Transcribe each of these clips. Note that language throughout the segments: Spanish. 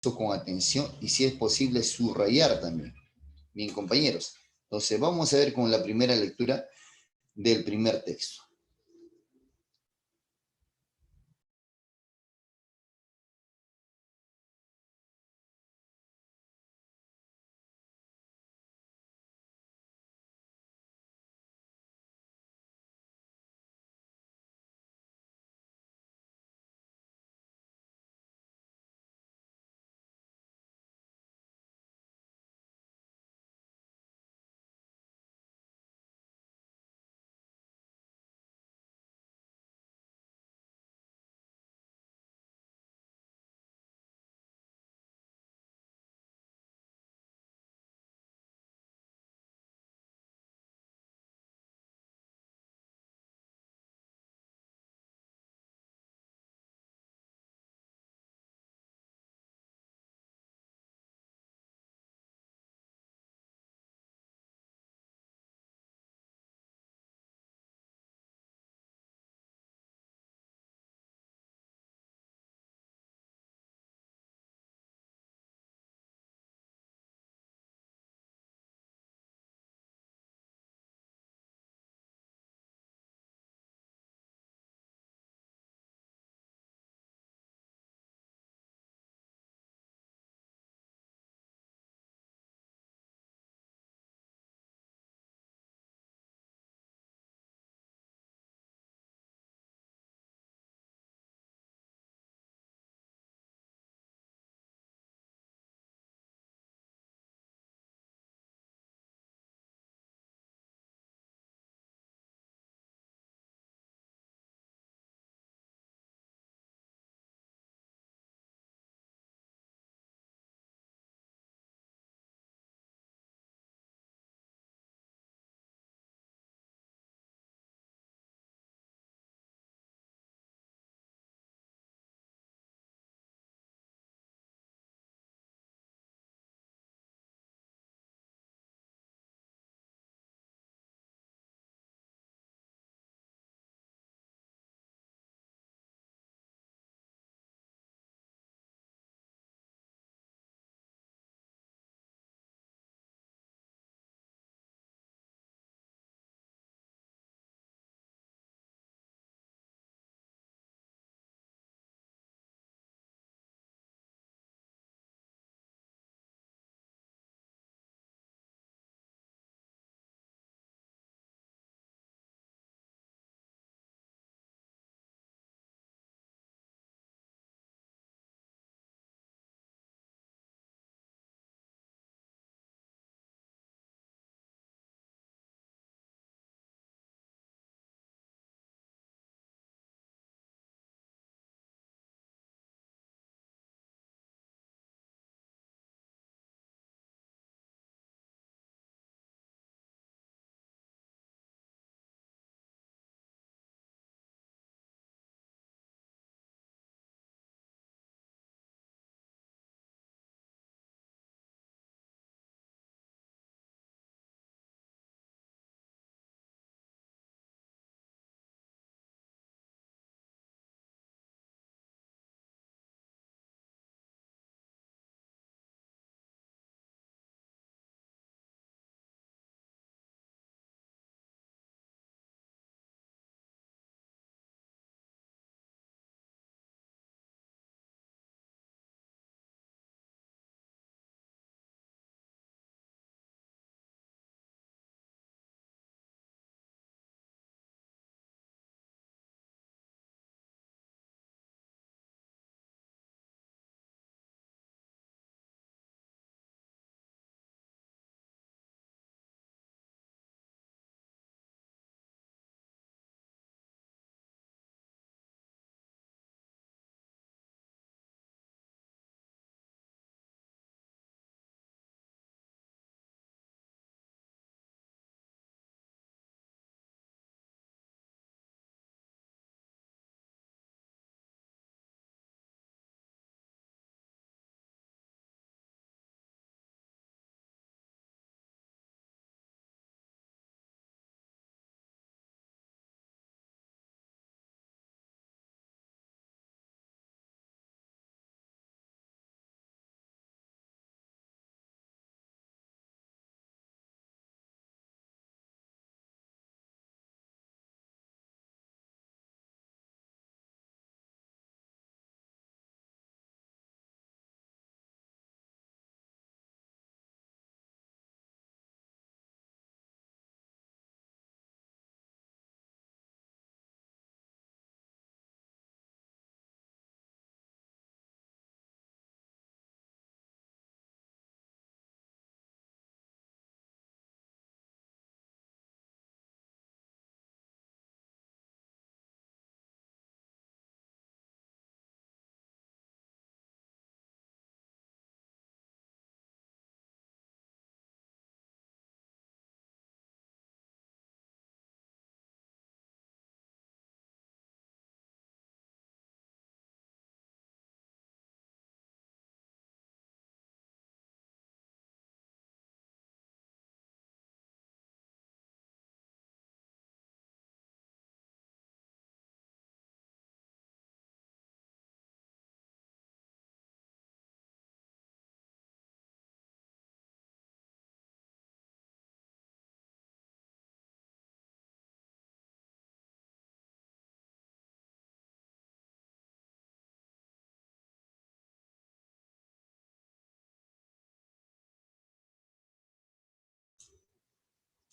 con atención y si es posible subrayar también. Bien, compañeros. Entonces vamos a ver con la primera lectura del primer texto.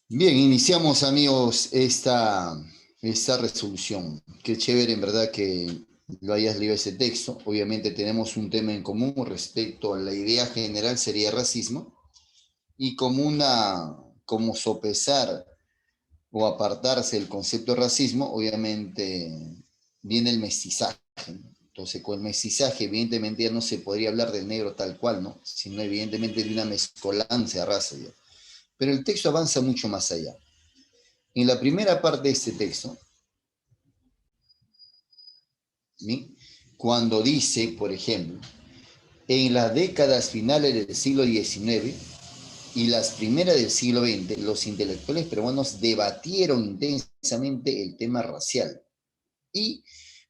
Bien, iniciamos, amigos, esta resolución. Qué chévere, en verdad, que lo hayas leído ese texto. Obviamente tenemos un tema en común respecto a la idea general sería racismo y como sopesar o apartarse del concepto de racismo, obviamente viene el mestizaje. Entonces, con el mestizaje, evidentemente ya no se podría hablar del negro tal cual, ¿no? Sino evidentemente de una mezcolanza de raza. Ya. Pero el texto avanza mucho más allá. En la primera parte de este texto, ¿sí? Cuando dice, por ejemplo, en las décadas finales del siglo XIX y las primeras del siglo XX, los intelectuales peruanos debatieron intensamente el tema racial y,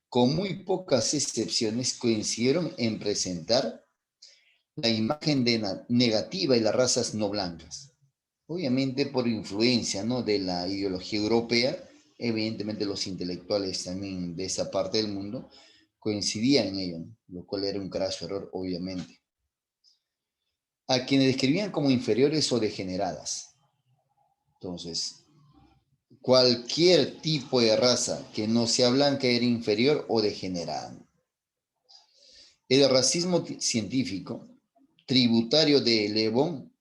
con muy pocas excepciones, coincidieron en presentar la imagen negativa de las razas no blancas. Obviamente por influencia, ¿no?, de la ideología europea, evidentemente los intelectuales también de esa parte del mundo coincidían en ello, ¿no? Lo cual era un craso error, obviamente. A quienes describían como inferiores o degeneradas. Entonces, cualquier tipo de raza que no sea blanca era inferior o degenerada. El racismo científico, tributario de Le Bon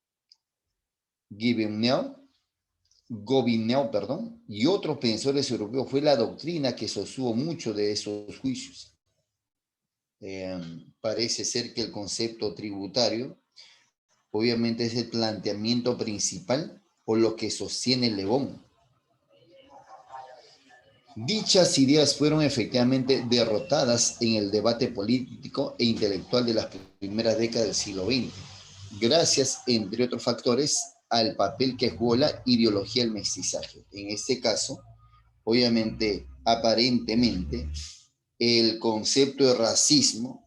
Gobineau, perdón, y otros pensadores europeos, fue la doctrina que sostuvo mucho de esos juicios. Parece ser que el concepto tributario obviamente es el planteamiento principal o lo que sostiene Le Bon. Dichas ideas fueron efectivamente derrotadas en el debate político e intelectual de las primeras décadas del siglo XX, gracias, entre otros factores, al papel que jugó la ideología del mestizaje. En este caso, obviamente, aparentemente, el concepto de racismo,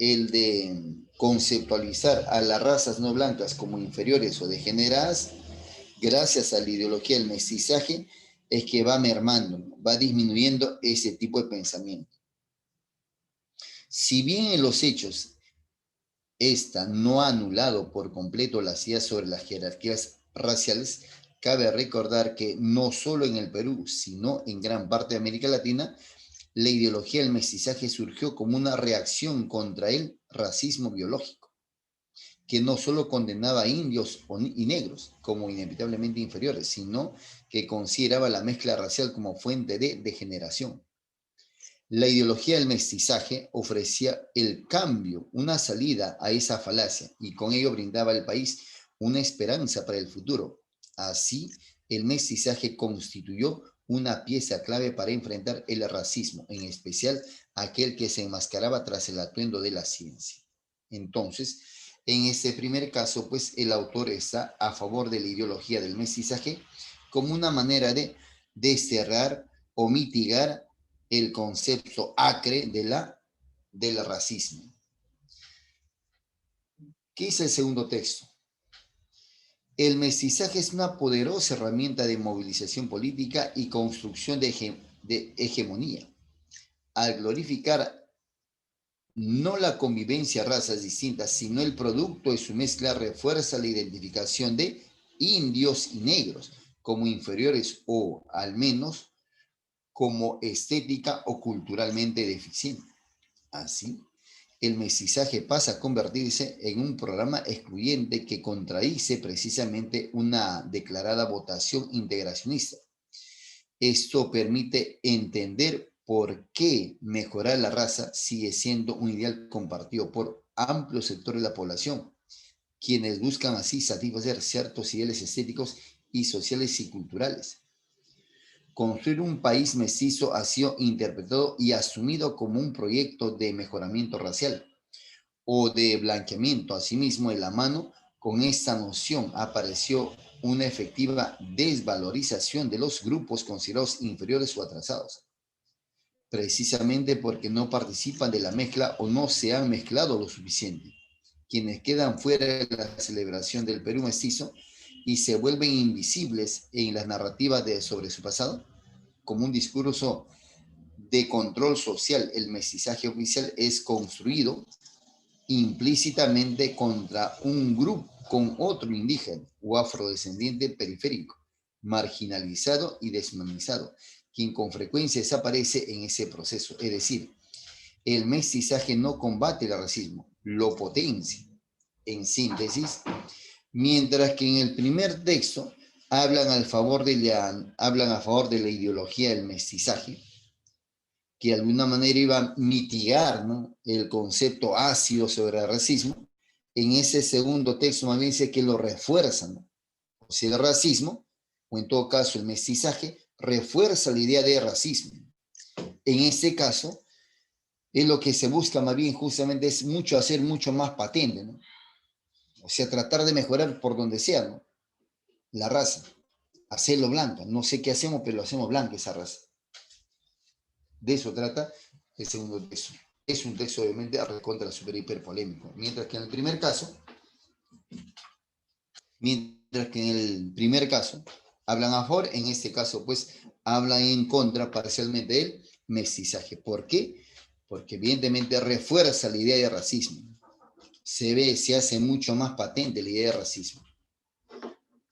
el de conceptualizar a las razas no blancas como inferiores o degeneradas, gracias a la ideología del mestizaje, es que va mermando, va disminuyendo ese tipo de pensamiento. Si bien en los hechos esta no ha anulado por completo las ideas sobre las jerarquías raciales, cabe recordar que no solo en el Perú, sino en gran parte de América Latina, la ideología del mestizaje surgió como una reacción contra el racismo biológico, que no solo condenaba a indios y negros como inevitablemente inferiores, sino que consideraba la mezcla racial como fuente de degeneración. La ideología del mestizaje ofrecía el cambio, una salida a esa falacia, y con ello brindaba al país una esperanza para el futuro. Así, el mestizaje constituyó una pieza clave para enfrentar el racismo, en especial aquel que se enmascaraba tras el atuendo de la ciencia. Entonces, en este primer caso, pues el autor está a favor de la ideología del mestizaje como una manera de desterrar o mitigar el concepto acre del racismo. ¿Qué dice el segundo texto? El mestizaje es una poderosa herramienta de movilización política y construcción de hegemonía. Al glorificar no la convivencia a razas distintas, sino el producto de su mezcla, refuerza la identificación de indios y negros como inferiores o, al menos, como estética o culturalmente deficiente. Así, el mestizaje pasa a convertirse en un programa excluyente que contradice precisamente una declarada votación integracionista. Esto permite entender por qué mejorar la raza sigue siendo un ideal compartido por amplios sectores de la población, quienes buscan así satisfacer ciertos ideales estéticos y sociales y culturales. Construir un país mestizo ha sido interpretado y asumido como un proyecto de mejoramiento racial o de blanqueamiento. Asimismo, en la mano con esta noción apareció una efectiva desvalorización de los grupos considerados inferiores o atrasados, precisamente porque no participan de la mezcla o no se han mezclado lo suficiente. Quienes quedan fuera de la celebración del Perú mestizo y se vuelven invisibles en las narrativas sobre su pasado, como un discurso de control social. El mestizaje oficial es construido implícitamente contra un grupo con otro indígena o afrodescendiente periférico, marginalizado y deshumanizado, quien con frecuencia desaparece en ese proceso. Es decir, el mestizaje no combate el racismo, lo potencia. En síntesis, mientras que en el primer texto hablan a favor de la ideología del mestizaje, que de alguna manera iba a mitigar, ¿no?, el concepto ácido sobre el racismo. En ese segundo texto más bien dice que lo refuerza, ¿no? O sea, el racismo, o en todo caso el mestizaje, refuerza la idea de racismo. En este caso, es lo que se busca más bien justamente es hacer mucho más patente, ¿no? O sea, tratar de mejorar por donde sea, ¿no?, la raza, hacerlo blanca. No sé qué hacemos, pero lo hacemos blanca esa raza. De eso trata el segundo texto. Es un texto obviamente recontra super hiper polémico. Mientras que en el primer caso hablan a favor, en este caso pues hablan en contra parcialmente del mestizaje. ¿Por qué? Porque evidentemente refuerza la idea de racismo. Se hace mucho más patente la idea de racismo.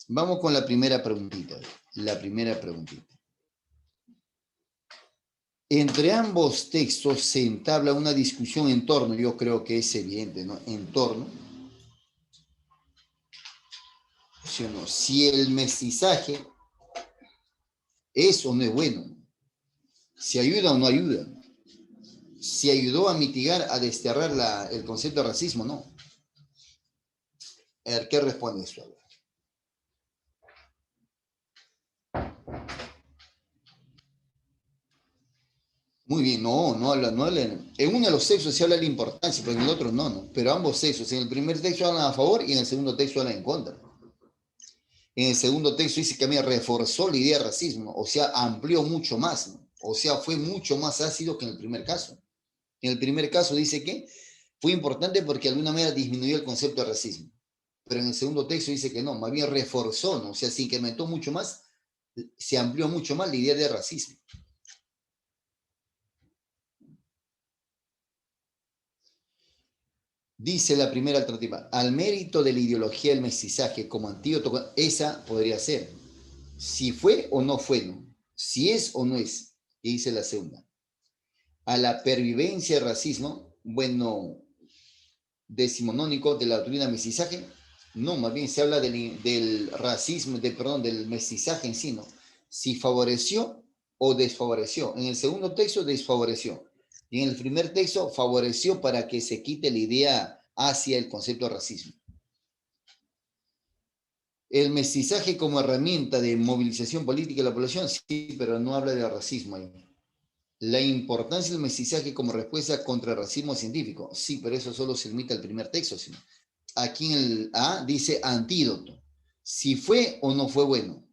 Vamos con la primera preguntita. Entre ambos textos se entabla una discusión en torno, yo creo que es evidente, ¿no?, en torno, ¿sí o no?, si el mestizaje es o no es bueno, si ayuda o no ayuda, si ayudó a mitigar, a desterrar el concepto de racismo, no. A ver, ¿qué responde eso? Muy bien, no habla. En uno de los textos se habla de la importancia, pero en el otro no. Pero ambos textos, en el primer texto hablan a favor y en el segundo texto hablan en contra. En el segundo texto dice que a mí reforzó la idea de racismo, o sea, amplió mucho más, ¿no? O sea, fue mucho más ácido que en el primer caso. En el primer caso dice que fue importante porque de alguna manera disminuyó el concepto de racismo. Pero en el segundo texto dice que no, más bien reforzó, ¿no? O sea, se incrementó mucho más, se amplió mucho más la idea de racismo. Dice la primera alternativa, al mérito de la ideología del mestizaje como antídoto, esa podría ser. Si fue o no fue, ¿no? Si es o no es. Y dice la segunda. A la pervivencia del racismo, bueno, decimonónico de la doctrina del mestizaje, no, más bien se habla del racismo, del mestizaje en sí, ¿no? Si favoreció o desfavoreció. En el segundo texto desfavoreció. Y en el primer texto favoreció para que se quite la idea hacia el concepto de racismo. El mestizaje como herramienta de movilización política de la población, sí, pero no habla de racismo ahí. La importancia del mestizaje como respuesta contra el racismo científico, sí, pero eso solo se limita al primer texto, sino. Aquí en el A dice antídoto. Si fue o no fue bueno.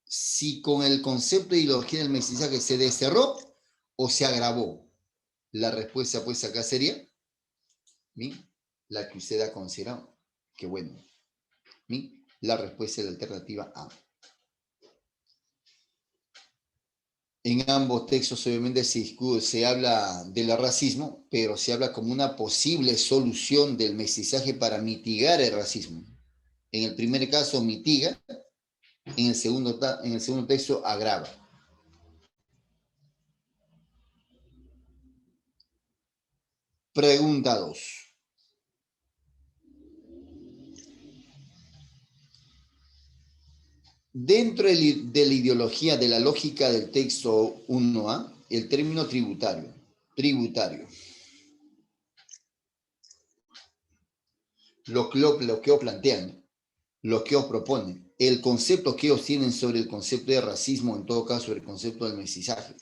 Si con el concepto de ideología del mestizaje se desterró o se agravó. La respuesta pues acá sería, ¿sí?, la que usted ha considerado. Qué bueno. ¿Sí? La respuesta es la alternativa A. En ambos textos obviamente se habla del racismo, pero se habla como una posible solución del mestizaje para mitigar el racismo. En el primer caso mitiga, en el segundo texto agrava. Pregunta 2. Dentro de la ideología de la lógica del texto 1A, el término tributario, lo que os plantean, lo que os proponen, el concepto que ellos tienen sobre el concepto de racismo, en todo caso, sobre el concepto del mestizaje.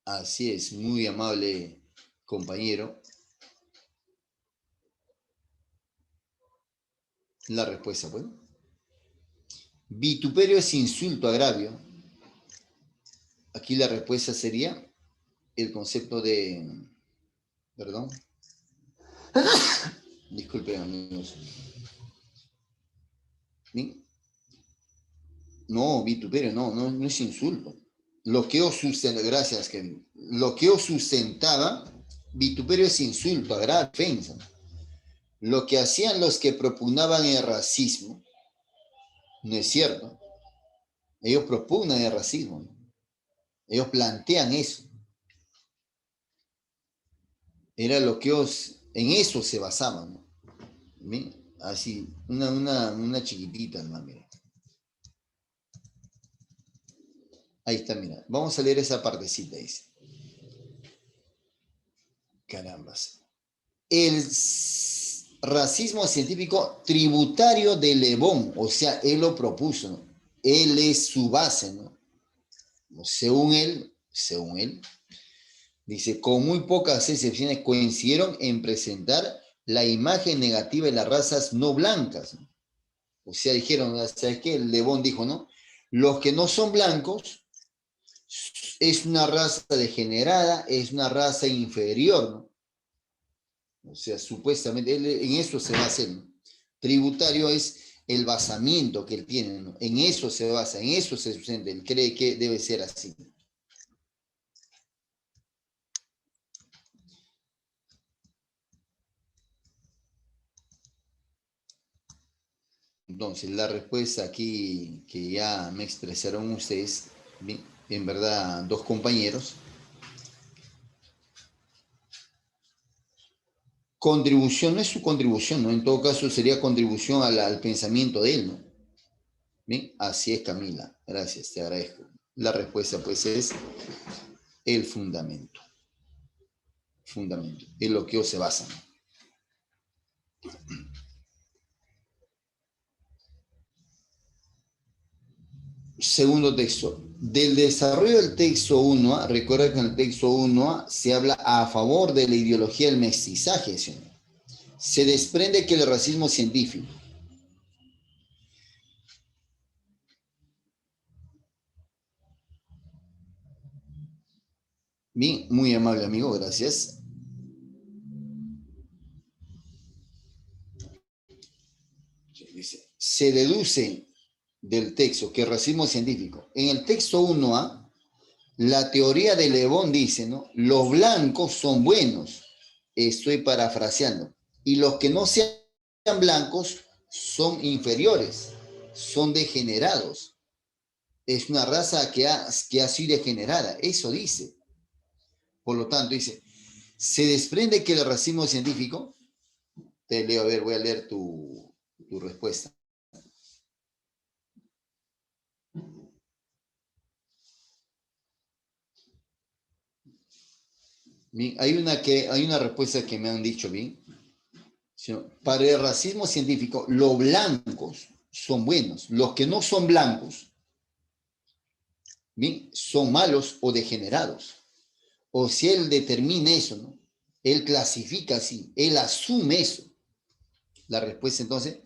Así es, muy amable compañero. La respuesta, bueno. Vituperio es insulto, agravio. Aquí la respuesta sería el concepto de... Perdón. Disculpen, amigos. ¿Sí? No, vituperio, no es insulto. Lo que os sustentaba, gracias, Kevin. Lo que os sustentaba, vituperio es insulto, agravio, ofensa. Lo que hacían los que propugnaban el racismo No es cierto. Ellos propugnan el racismo, ¿no? Ellos plantean eso. Era lo que ellos, en eso se basaban, ¿no? ¿Ven? Así, una chiquitita, ¿no? Mira. Ahí está, mira. Vamos a leer esa partecita, dice. Carambas. El racismo científico tributario de Le Bon, o sea, él lo propuso, ¿no? Él es su base, ¿no? Según él, dice, con muy pocas excepciones coincidieron en presentar la imagen negativa de las razas no blancas, ¿no? O sea, dijeron, ¿sabes qué? Le Bon dijo, ¿no? Los que no son blancos es una raza degenerada, es una raza inferior, ¿no? O sea, supuestamente, él, en eso se basa él, ¿no? Tributario es el basamiento que él tiene, ¿no? En eso se basa, en eso se sustenta, él cree que debe ser así. Entonces, la respuesta aquí que ya me expresaron ustedes, bien, en verdad, dos compañeros, contribución no es su contribución, ¿no? En todo caso sería contribución al pensamiento de él, ¿no? Bien, así es, Camila. Gracias, te agradezco. La respuesta, pues, es el fundamento. Fundamento. Es lo que ellos se basan. Segundo texto. Del desarrollo del texto 1A, recuerda que en el texto 1A se habla a favor de la ideología del mestizaje, ¿sí? Se desprende que el racismo científico. Bien, muy amable amigo, gracias. Dice, se deduce del texto que el racismo científico. En el texto 1A, la teoría de Le Bon dice, ¿no? Los blancos son buenos, estoy parafraseando, y los que no sean blancos son inferiores, son degenerados. Es una raza que ha sido degenerada, eso dice. Por lo tanto, dice, se desprende que el racismo científico, te leo, a ver, voy a leer tu respuesta. Bien, hay una respuesta que me han dicho bien. Para el racismo científico, los blancos son buenos. Los que no son blancos, bien, son malos o degenerados. O si él determina eso, ¿no? Él clasifica así, él asume eso. La respuesta entonces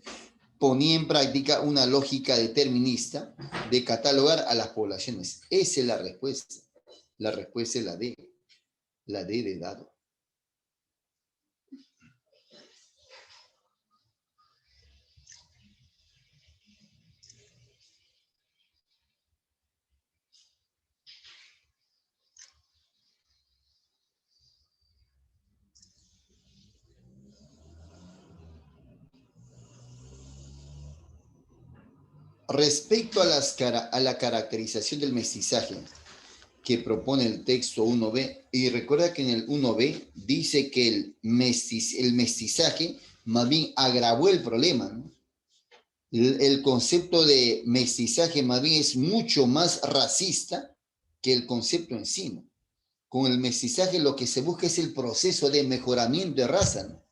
ponía en práctica una lógica determinista de catalogar a las poblaciones. Esa es la respuesta. La respuesta es la D de dado. Respecto a la caracterización del mestizaje que propone el texto 1B, y recuerda que en el 1B dice que el mestizaje más bien agravó el problema, ¿no? El concepto de mestizaje más bien es mucho más racista que el concepto en sí, ¿no? Con el mestizaje lo que se busca es el proceso de mejoramiento de raza, ¿no?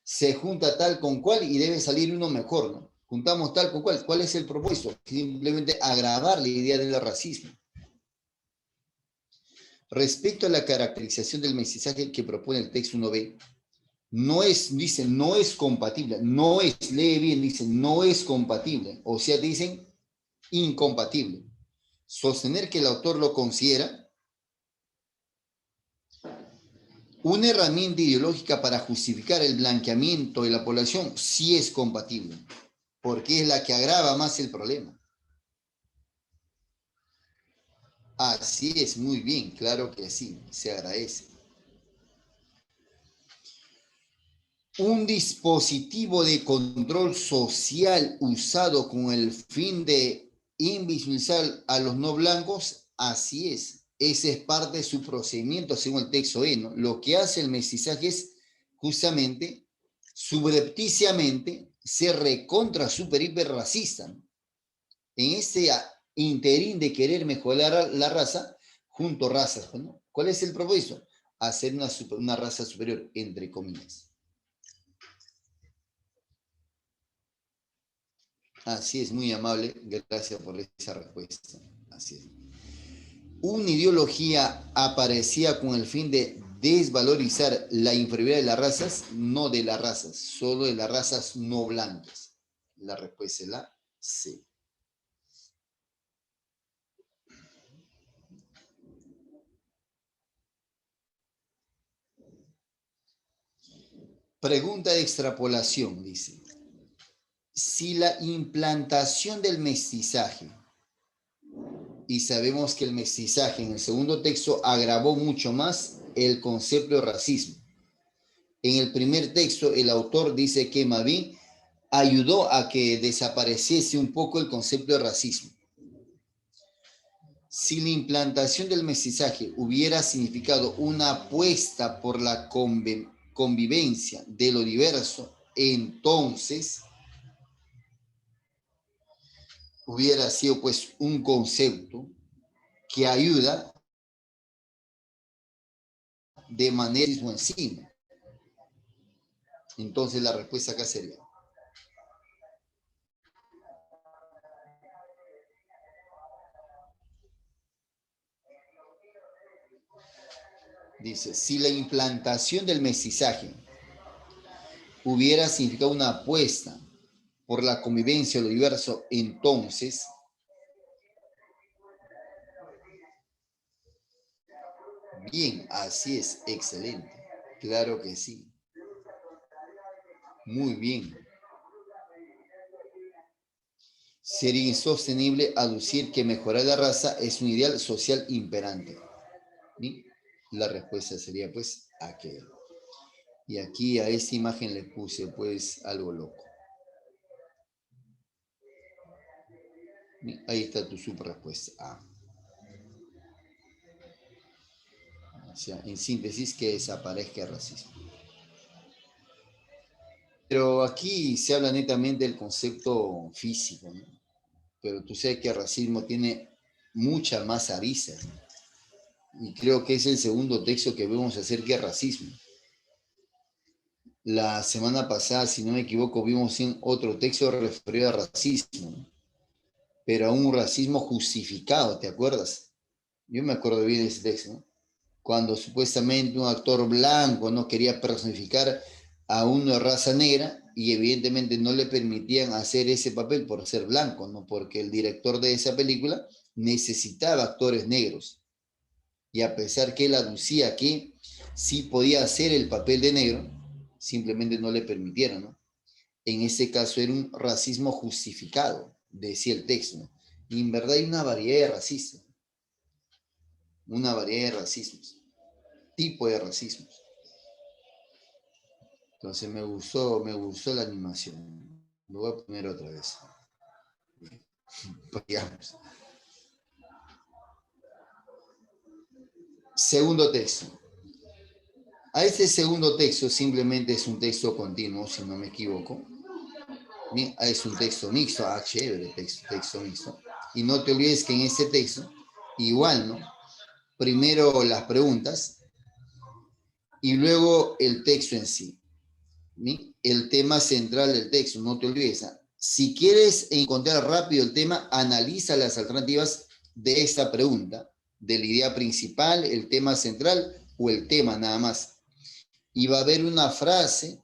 Se junta tal con cual y debe salir uno mejor, ¿no? Juntamos tal con cual. ¿Cuál es el propósito? Simplemente agravar la idea del racismo. Respecto a la caracterización del mestizaje que propone el texto 1B, no es, dicen, no es compatible, no es, lee bien, dicen, no es compatible, o sea, dicen incompatible. Sostener que el autor lo considera una herramienta ideológica para justificar el blanqueamiento de la población sí es compatible, porque es la que agrava más el problema. Así es, muy bien, claro que sí, se agradece. Un dispositivo de control social usado con el fin de invisibilizar a los no blancos, así es. Ese es parte de su procedimiento según el texto E, ¿no? Lo que hace el mestizaje es justamente, subrepticiamente, ser recontra super hiper racista, ¿no? En ese interín de querer mejorar la raza, junto razas, ¿no? ¿Cuál es el propósito? Hacer una raza superior, entre comillas. Así es, muy amable. Gracias por esa respuesta. Así es. Una ideología aparecía con el fin de desvalorizar la inferioridad de las razas, no de las razas, solo de las razas no blancas. La respuesta es la C. Pregunta de extrapolación, dice. Si la implantación del mestizaje, y sabemos que el mestizaje en el segundo texto agravó mucho más el concepto de racismo. En el primer texto, el autor dice que Mavi ayudó a que desapareciese un poco el concepto de racismo. Si la implantación del mestizaje hubiera significado una apuesta por la convivencia de lo diverso, entonces hubiera sido pues un concepto que ayuda de manera encima. Entonces la respuesta acá sería. Dice, si la implantación del mestizaje hubiera significado una apuesta por la convivencia de lo diverso, entonces, bien, así es, excelente. Claro que sí. Muy bien. Sería insostenible aducir que mejorar la raza es un ideal social imperante. ¿Sí? La respuesta sería pues aquel. Y aquí a esta imagen le puse pues algo loco. ¿Sí? Ahí está tu subrespuesta A. O sea, en síntesis, que desaparezca el racismo. Pero aquí se habla netamente del concepto físico, ¿no? Pero tú sabes que el racismo tiene mucha más aristas, ¿no? Y creo que es el segundo texto que vemos acerca del racismo. La semana pasada, si no me equivoco, vimos en otro texto referido al racismo, ¿no? Pero a un racismo justificado, ¿te acuerdas? Yo me acuerdo bien de ese texto, ¿no? Cuando supuestamente un actor blanco no quería personificar a uno de raza negra y evidentemente no le permitían hacer ese papel por ser blanco, ¿no? Porque el director de esa película necesitaba actores negros. Y a pesar que él aducía que sí podía hacer el papel de negro, simplemente no le permitieron, ¿no? En ese caso era un racismo justificado, decía el texto, ¿no? Y en verdad hay una variedad de racismo, una variedad de racismos, tipo de racismos. Entonces me gustó la animación. Lo voy a poner otra vez. Digamos. Segundo texto. A este segundo texto simplemente es un texto continuo, si no me equivoco. Es un texto mixto. Ah, chévere, texto mixto. Y no te olvides que en este texto, igual, ¿no? Primero las preguntas y luego el texto en sí. ¿Sí? El tema central del texto, no te olvides. Si quieres encontrar rápido el tema, analiza las alternativas de esta pregunta, de la idea principal, el tema central o el tema nada más. Y va a haber una frase,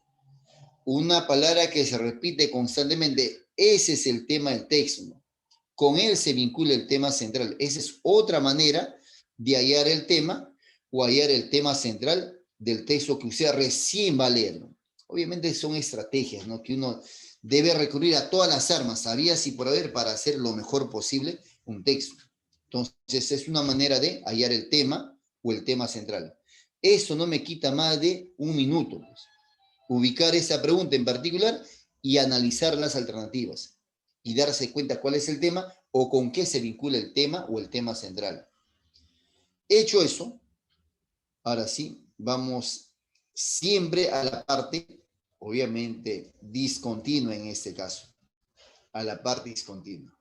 una palabra que se repite constantemente. Ese es el tema del texto, ¿no? Con él se vincula el tema central. Esa es otra manera de hallar el tema o hallar el tema central del texto que usted recién va a leer, ¿no? Obviamente son estrategias, ¿no? Que uno debe recurrir a todas las armas, habías y por haber, para hacer lo mejor posible un texto. Entonces es una manera de hallar el tema o el tema central. Eso no me quita más de un minuto, pues. ubicar esa pregunta en particular y analizar las alternativas y darse cuenta cuál es el tema o con qué se vincula el tema o el tema central. Hecho eso, ahora sí, vamos siempre a la parte, obviamente, discontinua en este caso, a la parte discontinua.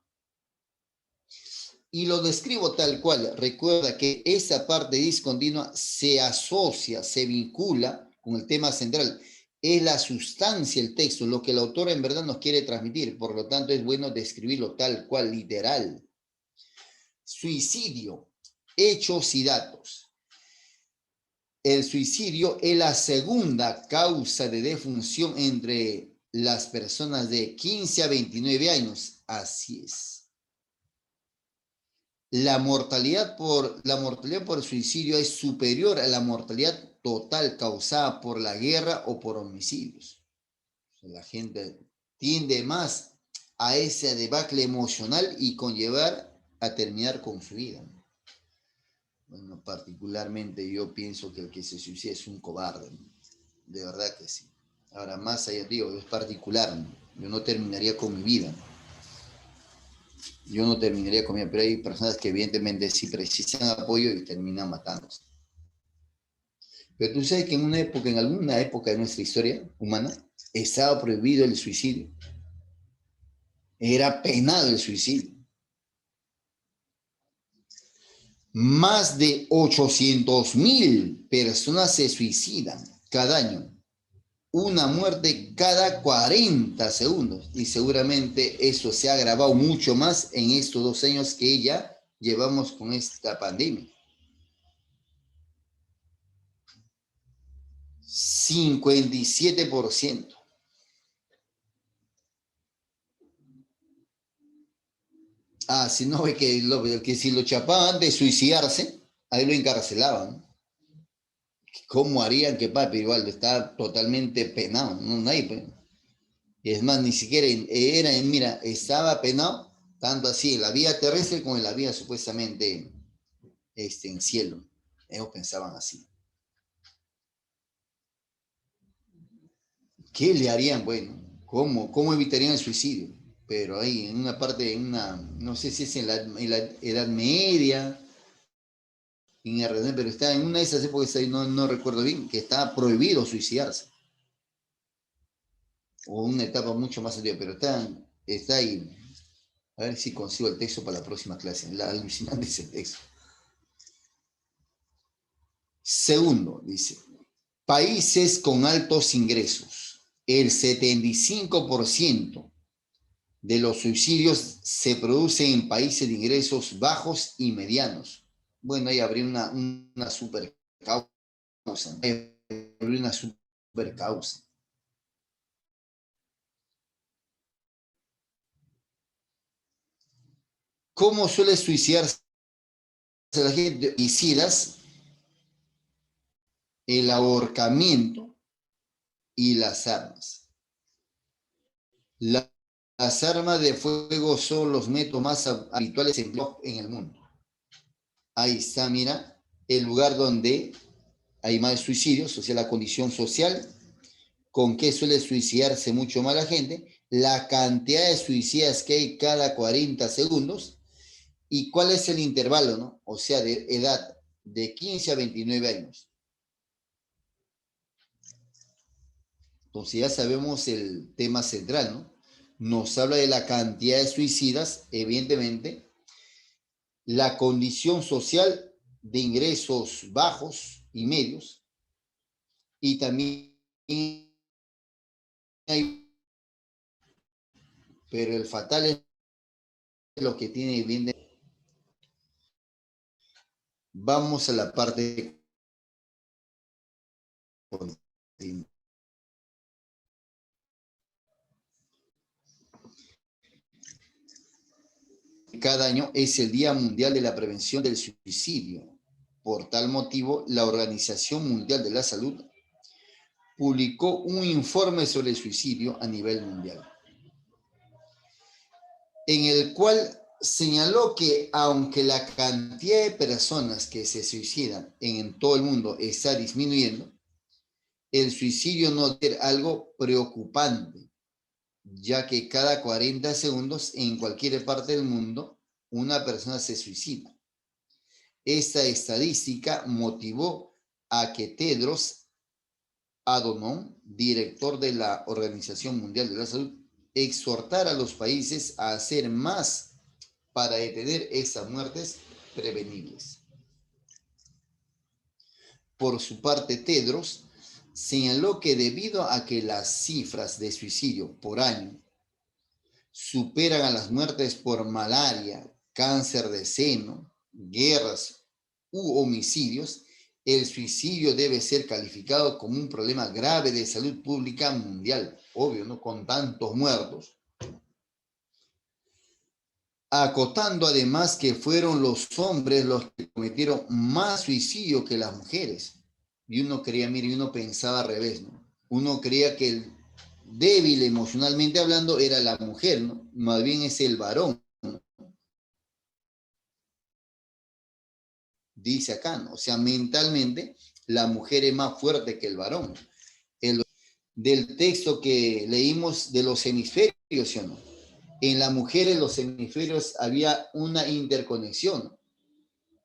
Y lo describo tal cual. Recuerda que esa parte discontinua se asocia, se vincula con el tema central. Es la sustancia, el texto, lo que el autor en verdad nos quiere transmitir. Por lo tanto, es bueno describirlo tal cual, literal. Suicidio, hechos y datos. El suicidio es la segunda causa de defunción entre las personas de 15 a 29 años. Así es. La mortalidad por suicidio es superior a la mortalidad total causada por la guerra o por homicidios. La gente tiende más a ese debacle emocional y conllevar a terminar con su vida. Bueno, particularmente yo pienso que el que se suicida es un cobarde, de verdad que sí. Ahora, más allá, digo, es particular, yo no terminaría con mi vida. Yo no terminaría con mi vida, pero hay personas que evidentemente sí precisan apoyo y terminan matándose. Pero tú sabes que en alguna época de nuestra historia humana, estaba prohibido el suicidio. Era penado el suicidio. Más de 800,000 personas se suicidan cada año. Una muerte cada 40 segundos. Y seguramente eso se ha agravado mucho más en estos 2 años que ya llevamos con esta pandemia. 57%. Ah, si no, es que si lo chapaban de suicidarse, ahí lo encarcelaban. ¿Cómo harían que papi? Igual está totalmente penado, no hay. Y es más, ni siquiera mira, estaba penado, tanto así en la vía terrestre como en la vía supuestamente en cielo. Ellos pensaban así. ¿Qué le harían? Bueno, ¿cómo evitarían el suicidio? Pero ahí, en una parte, no sé si es en la Edad Media, en RD, pero está en una de esas épocas, no recuerdo bien, que está prohibido suicidarse. O una etapa mucho más anterior, pero está ahí. A ver si consigo el texto para la próxima clase. La alucinante es el texto. Segundo, dice, países con altos ingresos. El 75% de los suicidios se producen en países de ingresos bajos y medianos. Bueno, ahí habría una super causa. Una super causa. ¿Cómo suele suicidarse la gente? Suicidas, el ahorcamiento y las armas. Las armas de fuego son los métodos más habituales empleados en el mundo. Ahí está, mira, el lugar donde hay más suicidios, o sea, la condición social, con qué suele suicidarse mucho más la gente, la cantidad de suicidas que hay cada 40 segundos y cuál es el intervalo, ¿no? O sea, de edad de 15 a 29 años. Entonces ya sabemos el tema central, ¿no? Nos habla de la cantidad de suicidas, evidentemente, la condición social de ingresos bajos y medios, y también hay, pero el fatal es lo que tiene bien de... Vamos a la parte continua. Cada año es el Día Mundial de la Prevención del Suicidio. Por tal motivo, la Organización Mundial de la Salud publicó un informe sobre el suicidio a nivel mundial, en el cual señaló que aunque la cantidad de personas que se suicidan en todo el mundo está disminuyendo, el suicidio no es algo preocupante, ya que cada 40 segundos en cualquier parte del mundo una persona se suicida. Esta estadística motivó a que Tedros Adhanom, director de la Organización Mundial de la Salud, exhortara a los países a hacer más para detener estas muertes prevenibles. Por su parte, Tedros señaló que debido a que las cifras de suicidio por año superan a las muertes por malaria, cáncer de seno, guerras u homicidios, el suicidio debe ser calificado como un problema grave de salud pública mundial. Obvio, ¿no? Con tantos muertos. Acotando además que fueron los hombres los que cometieron más suicidio que las mujeres. Y uno creía, mire, y uno pensaba al revés, ¿no? Uno creía que el débil emocionalmente hablando era la mujer, ¿no? Más bien es el varón, ¿no? Dice acá, ¿no? O sea, mentalmente la mujer es más fuerte que el varón. Del texto que leímos de los hemisferios, ¿sí o no? En la mujer, en los hemisferios, había una interconexión.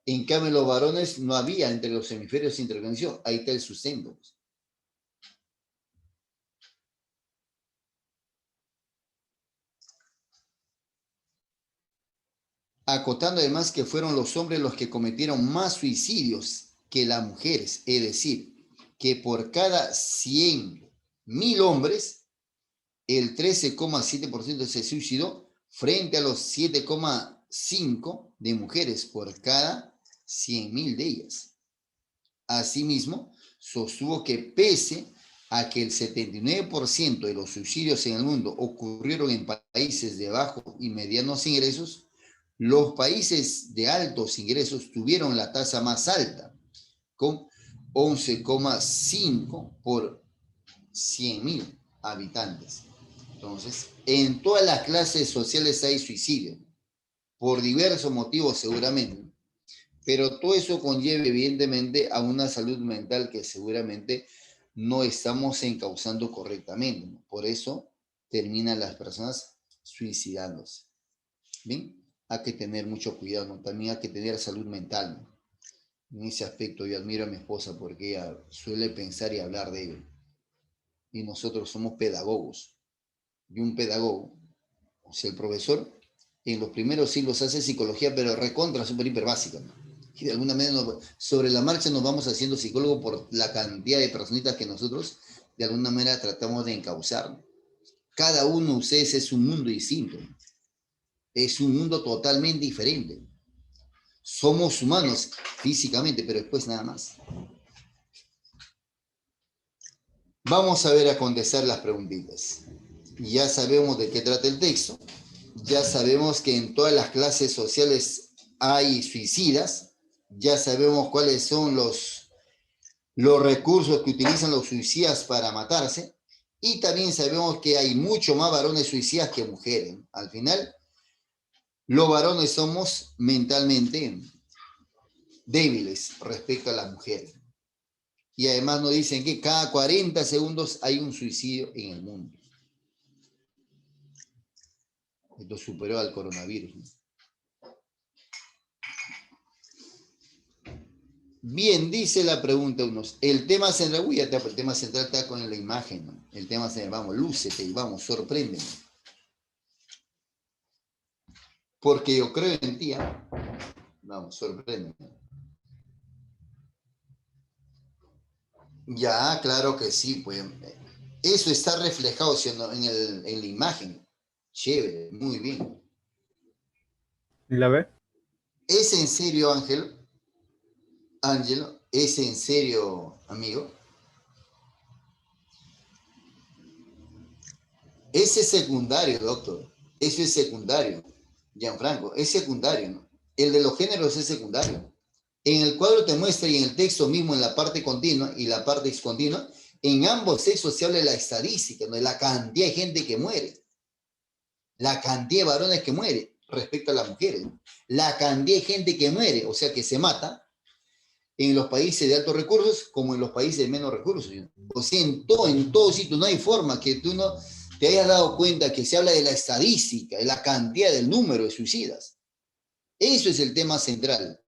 En cambio, en los varones no había entre los hemisferios interconexión. Ahí está el sustento. Acotando además que fueron los hombres los que cometieron más suicidios que las mujeres. Es decir, que por cada 100.000 hombres, el 13,7% se suicidó frente a los 7,5% de mujeres por cada 100.000 de ellas. Asimismo, sostuvo que pese a que el 79% de los suicidios en el mundo ocurrieron en países de bajos y medianos ingresos, los países de altos ingresos tuvieron la tasa más alta, con 11,5 por 100.000 habitantes. Entonces, en todas las clases sociales hay suicidio, por diversos motivos seguramente, pero todo eso conlleva evidentemente a una salud mental que seguramente no estamos encauzando correctamente, ¿no? Por eso terminan las personas suicidándose. ¿Bien? Hay que tener mucho cuidado, ¿no? También hay que tener salud mental, ¿no? En ese aspecto yo admiro a mi esposa porque ella suele pensar y hablar de ello. Y nosotros somos pedagogos. Y un pedagogo, o sea, el profesor, en los primeros siglos hace psicología, pero recontra, súper hiper básica, ¿no? Y de alguna manera sobre la marcha nos vamos haciendo psicólogos por la cantidad de personitas que nosotros de alguna manera tratamos de encauzar, ¿no? Cada uno de ustedes es un mundo distinto, es un mundo totalmente diferente. Somos humanos físicamente, pero después nada más. Vamos a ver a contestar las preguntitas. Ya sabemos de qué trata el texto, ya sabemos que en todas las clases sociales hay suicidas, ya sabemos cuáles son los recursos que utilizan los suicidas para matarse, y también sabemos que hay mucho más varones suicidas que mujeres. Al final, los varones somos mentalmente débiles respecto a las mujeres. Y además nos dicen que cada 40 segundos hay un suicidio en el mundo. Esto superó al coronavirus, ¿no? Bien, dice la pregunta unos. El tema central, uy, el tema central está con la imagen, ¿no? El tema central, vamos, lúcete y vamos, sorpréndeme. Porque yo creo en ti, ¿eh? Vamos, sorpréndeme. Ya, claro que sí, pues. Eso está reflejado en la imagen. Chévere, muy bien. ¿La ve? ¿Es en serio, Ángelo? ¿Es en serio, amigo? Ese es secundario, doctor. Eso es secundario. Gianfranco, es secundario, ¿no? El de los géneros es secundario. En el cuadro te muestra y en el texto mismo, en la parte continua y la parte discontinua, en ambos sexos se habla de la estadística, ¿no? De la cantidad de gente que muere, la cantidad de varones que muere respecto a las mujeres, ¿no? La cantidad de gente que muere, o sea, que se mata, en los países de altos recursos como en los países de menos recursos. O sea, en todo sitio no hay forma que tú no te hayas dado cuenta que se habla de la estadística, de la cantidad, del número de suicidas. Eso es el tema central.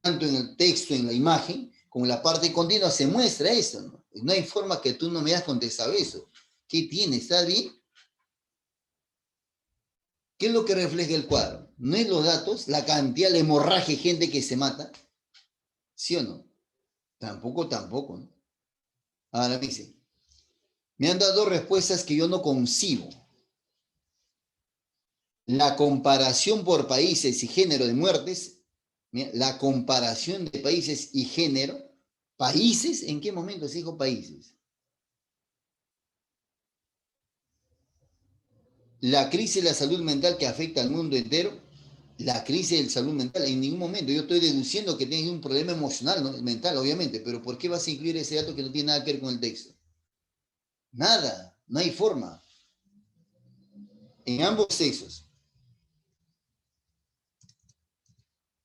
Tanto en el texto, en la imagen, como en la parte continua se muestra eso. No hay forma que tú no me hayas contestado eso. ¿Qué tiene? ¿Está bien? ¿Qué es lo que refleja el cuadro? ¿No es los datos, la cantidad, la hemorragia de gente que se mata? ¿Sí o no? Tampoco, ¿no? Ahora me dice, me han dado dos respuestas que yo no concibo. La comparación por países y género de muertes, mira, la comparación de países y género, ¿países? ¿En qué momento se dijo países? La crisis de la salud mental que afecta al mundo entero, la crisis de salud mental, en ningún momento. Yo estoy deduciendo que tienes un problema emocional, ¿no? Mental, obviamente, pero ¿por qué vas a incluir ese dato que no tiene nada que ver con el texto? Nada, no hay forma. En ambos sexos.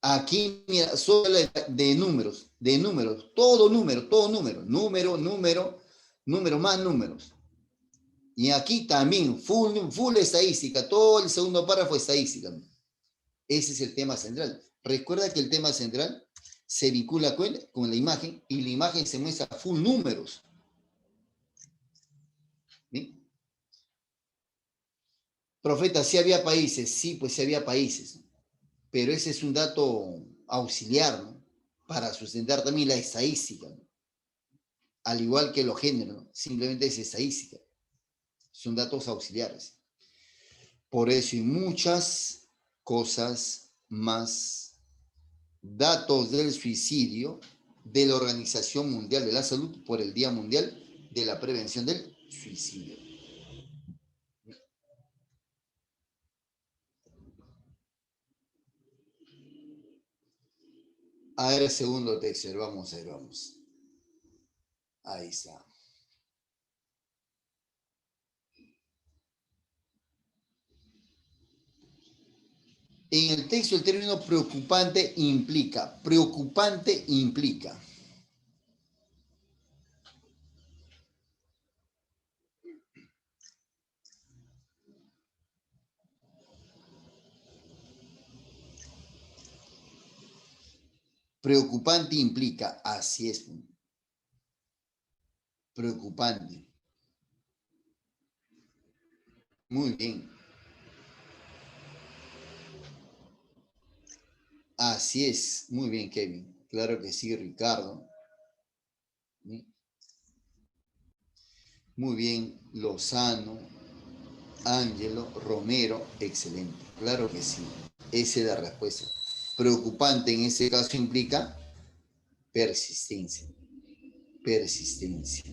Aquí, mira, solo de números, todo número más números. Y aquí también, full estadística, todo el segundo párrafo estadística. Ese es el tema central. Recuerda que el tema central se vincula con la imagen y la imagen se muestra full números. ¿Sí? Profeta, sí había países, sí, pues sí había países, pero ese es un dato auxiliar, ¿no? Para sustentar también la estadística, ¿no? Al igual que los géneros, ¿no? Simplemente es estadística, son datos auxiliares. Por eso y muchas cosas más, datos del suicidio de la Organización Mundial de la Salud por el Día Mundial de la Prevención del Suicidio. A ver, segundo texto, vamos a ver, vamos. Ahí está. En el texto el término preocupante implica. Preocupante implica, así es. Preocupante. Muy bien. Así es. Muy bien, Kevin. Claro que sí, Ricardo. Muy bien, Lozano, Ángelo, Romero, excelente. Claro que sí. Esa es la respuesta. Preocupante en ese caso implica persistencia. Persistencia.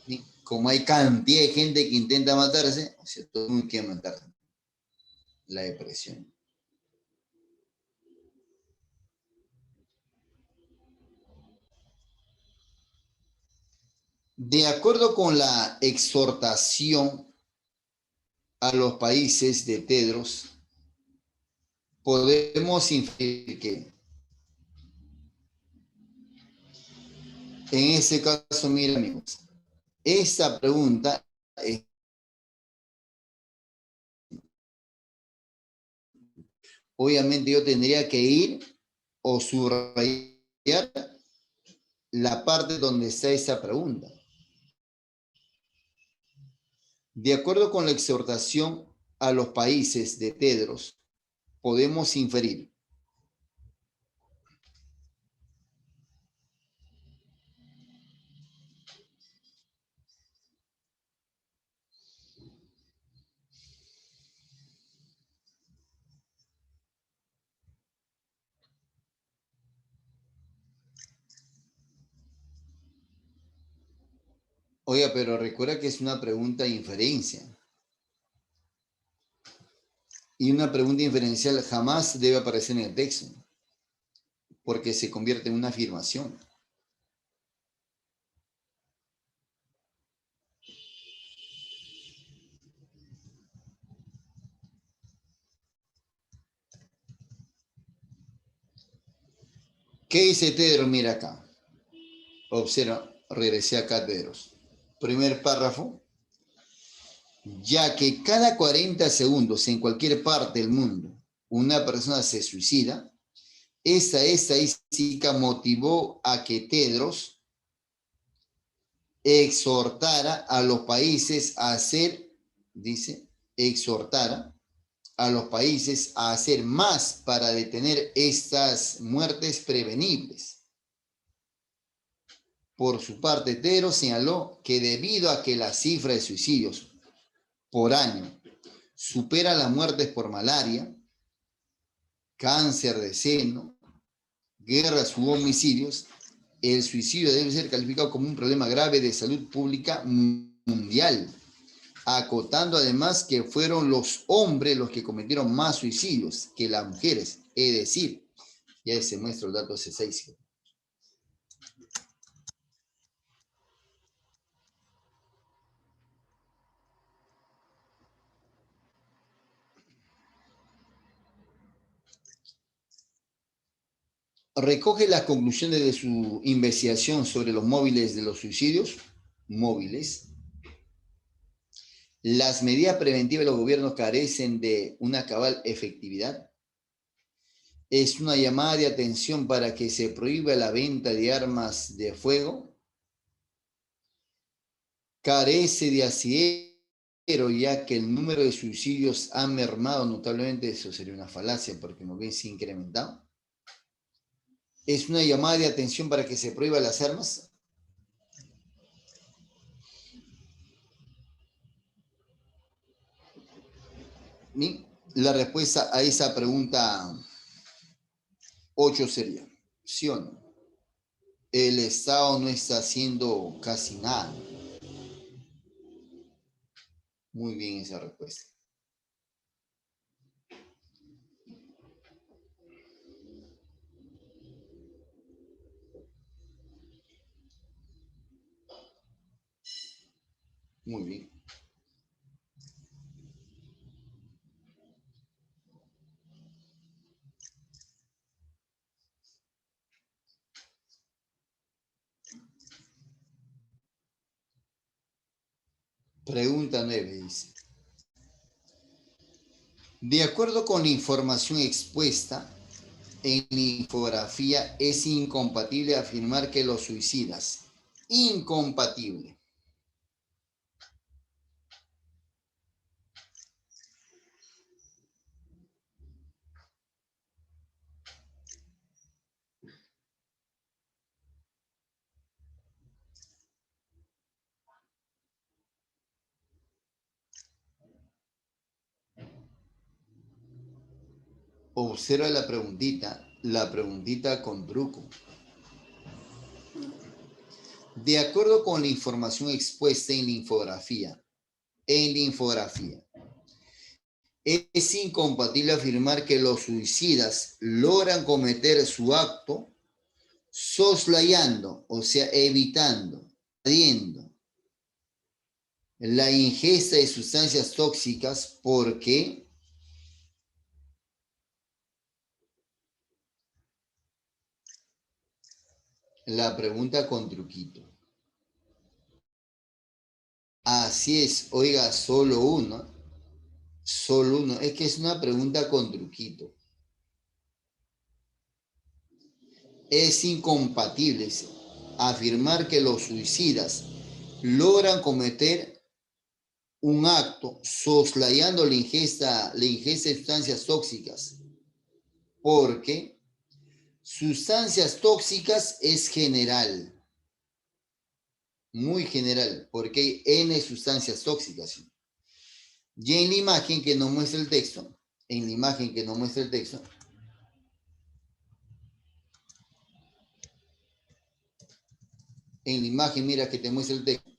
¿Sí? Como hay cantidad de gente que intenta matarse, o sea, todo el mundo quiere matarse. La depresión. De acuerdo con la exhortación a los países de Tedros, podemos inferir que en ese caso, mira amigos, esta pregunta es, obviamente yo tendría que ir o subrayar la parte donde está esa pregunta. De acuerdo con la exhortación a los países de Tedros, podemos inferir. Oiga, pero recuerda que es una pregunta de inferencia. Y una pregunta inferencial jamás debe aparecer en el texto, porque se convierte en una afirmación. ¿Qué dice Tedros? Mira acá. Observa, regresé acá, Tedros. Primer párrafo. Ya que cada 40 segundos en cualquier parte del mundo una persona se suicida, esta estadística motivó a que Tedros exhortara a los países a hacer, dice, exhortara a los países a hacer más para detener estas muertes prevenibles. Por su parte, Tedros señaló que debido a que la cifra de suicidios por año supera las muertes por malaria, cáncer de seno, guerras u homicidios, el suicidio debe ser calificado como un problema grave de salud pública mundial, acotando además que fueron los hombres los que cometieron más suicidios que las mujeres, es decir, ya se muestra el dato C6. Recoge las conclusiones de su investigación sobre los móviles de los suicidios, móviles. Las medidas preventivas de los gobiernos carecen de una cabal efectividad. Es una llamada de atención para que se prohíba la venta de armas de fuego. Carece de asidero, ya que el número de suicidios ha mermado notablemente. Eso sería una falacia porque no hubiese incrementado. Es una llamada de atención para que se prohíba las armas. Bien, la respuesta a esa pregunta 8 sería, ¿sí o no? El Estado no está haciendo casi nada. Muy bien esa respuesta. Muy bien. Pregunta 9 dice. De acuerdo con la información expuesta en la infografía, es incompatible afirmar que los suicidas. Incompatible. Observa la preguntita con truco. De acuerdo con la información expuesta en la infografía, es incompatible afirmar que los suicidas logran cometer su acto soslayando, o sea, evitando, evadiendo la ingesta de sustancias tóxicas porque la pregunta con truquito. Así es, oiga, solo uno. Es que es una pregunta con truquito. Es incompatible afirmar que los suicidas logran cometer un acto soslayando la ingesta de sustancias tóxicas, porque sustancias tóxicas es general, muy general, porque hay N sustancias tóxicas. Y en la imagen que nos muestra el texto, mira que te muestra el texto,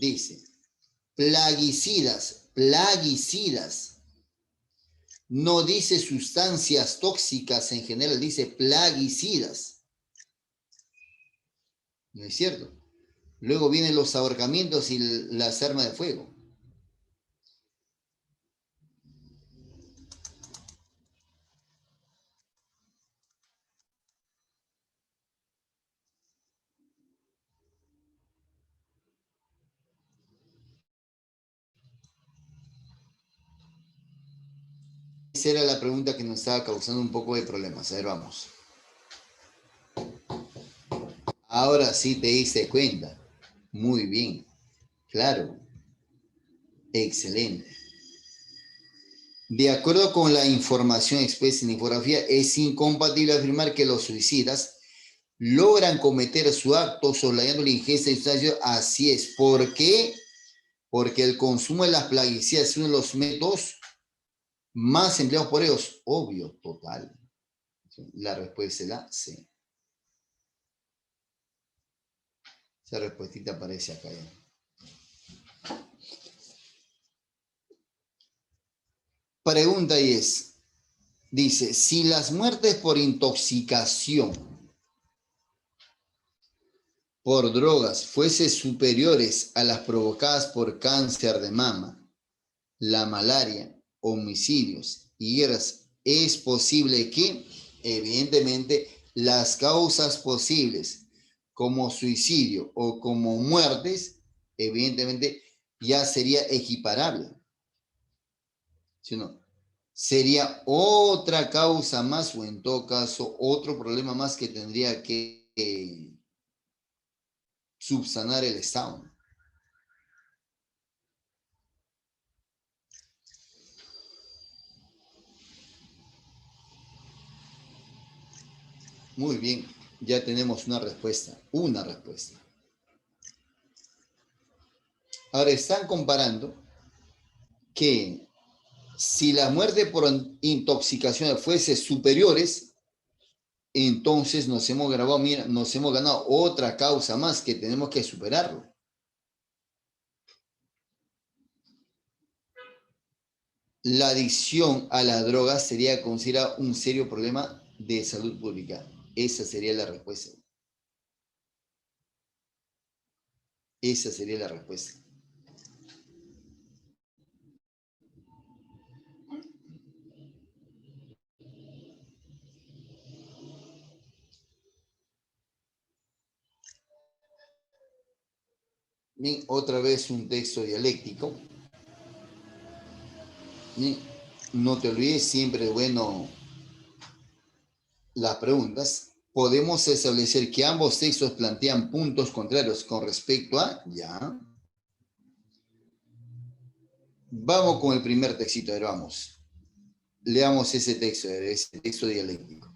dice, plaguicidas. No dice sustancias tóxicas en general, dice plaguicidas. ¿No es cierto? Luego vienen los ahorcamientos y las armas de fuego. era la pregunta que nos estaba causando un poco de problemas. A ver, vamos. Ahora sí te diste cuenta. Muy bien. Claro. Excelente. De acuerdo con la información expresa en la infografía, es incompatible afirmar que los suicidas logran cometer su acto soslayando la ingesta de sustancias. Así es. ¿Por qué? Porque el consumo de las plaguicidas es uno de los métodos más empleados por ellos. Obvio, total. La respuesta es la C. Esa respuestita aparece acá ya. Pregunta 10. Dice, si las muertes por intoxicación por drogas fuesen superiores a las provocadas por cáncer de mama, la malaria, homicidios y guerras, es posible que, evidentemente, las causas posibles como suicidio o como muertes, evidentemente, ya sería equiparable. ¿Sí o no? Sería otra causa más, o en todo caso, otro problema más que tendría que subsanar el Estado. Muy bien, ya tenemos una respuesta. Una respuesta. Ahora están comparando que si la muerte por intoxicación fuese superiores, entonces nos hemos grabado, mira, nos hemos ganado otra causa más que tenemos que superarlo. La adicción a la droga sería considerada un serio problema de salud pública. Esa sería la respuesta. Esa sería la respuesta. Bien, otra vez un texto dialéctico. Bien, no te olvides, siempre es bueno las preguntas. Podemos establecer que ambos textos plantean puntos contrarios con respecto a... Ya. Vamos con el primer textito, a ver, vamos. Leamos ese texto dialéctico.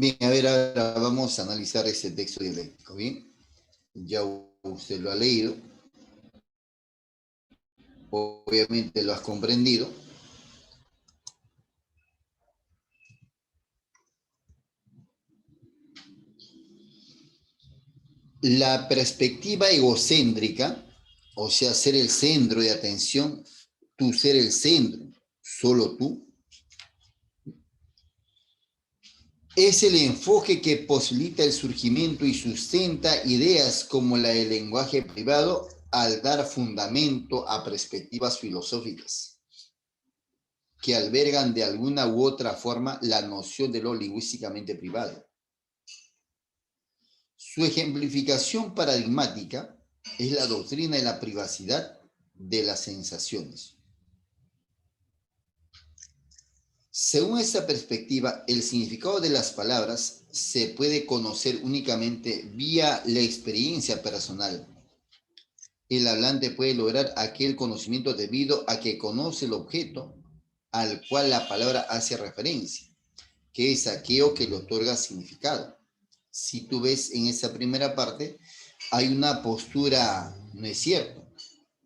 Bien, a ver, ahora vamos a analizar ese texto dialéctico, ¿bien? Ya usted lo ha leído, obviamente lo has comprendido. La perspectiva egocéntrica, o sea, ser el centro de atención, tú ser el centro, solo tú, es el enfoque que posibilita el surgimiento y sustenta ideas como la del lenguaje privado al dar fundamento a perspectivas filosóficas que albergan de alguna u otra forma la noción de lo lingüísticamente privado. Su ejemplificación paradigmática es la doctrina de la privacidad de las sensaciones. Según esta perspectiva, el significado de las palabras se puede conocer únicamente vía la experiencia personal. El hablante puede lograr aquel conocimiento debido a que conoce el objeto al cual la palabra hace referencia, que es aquello que le otorga significado. Si tú ves en esa primera parte, hay una postura, no es cierto,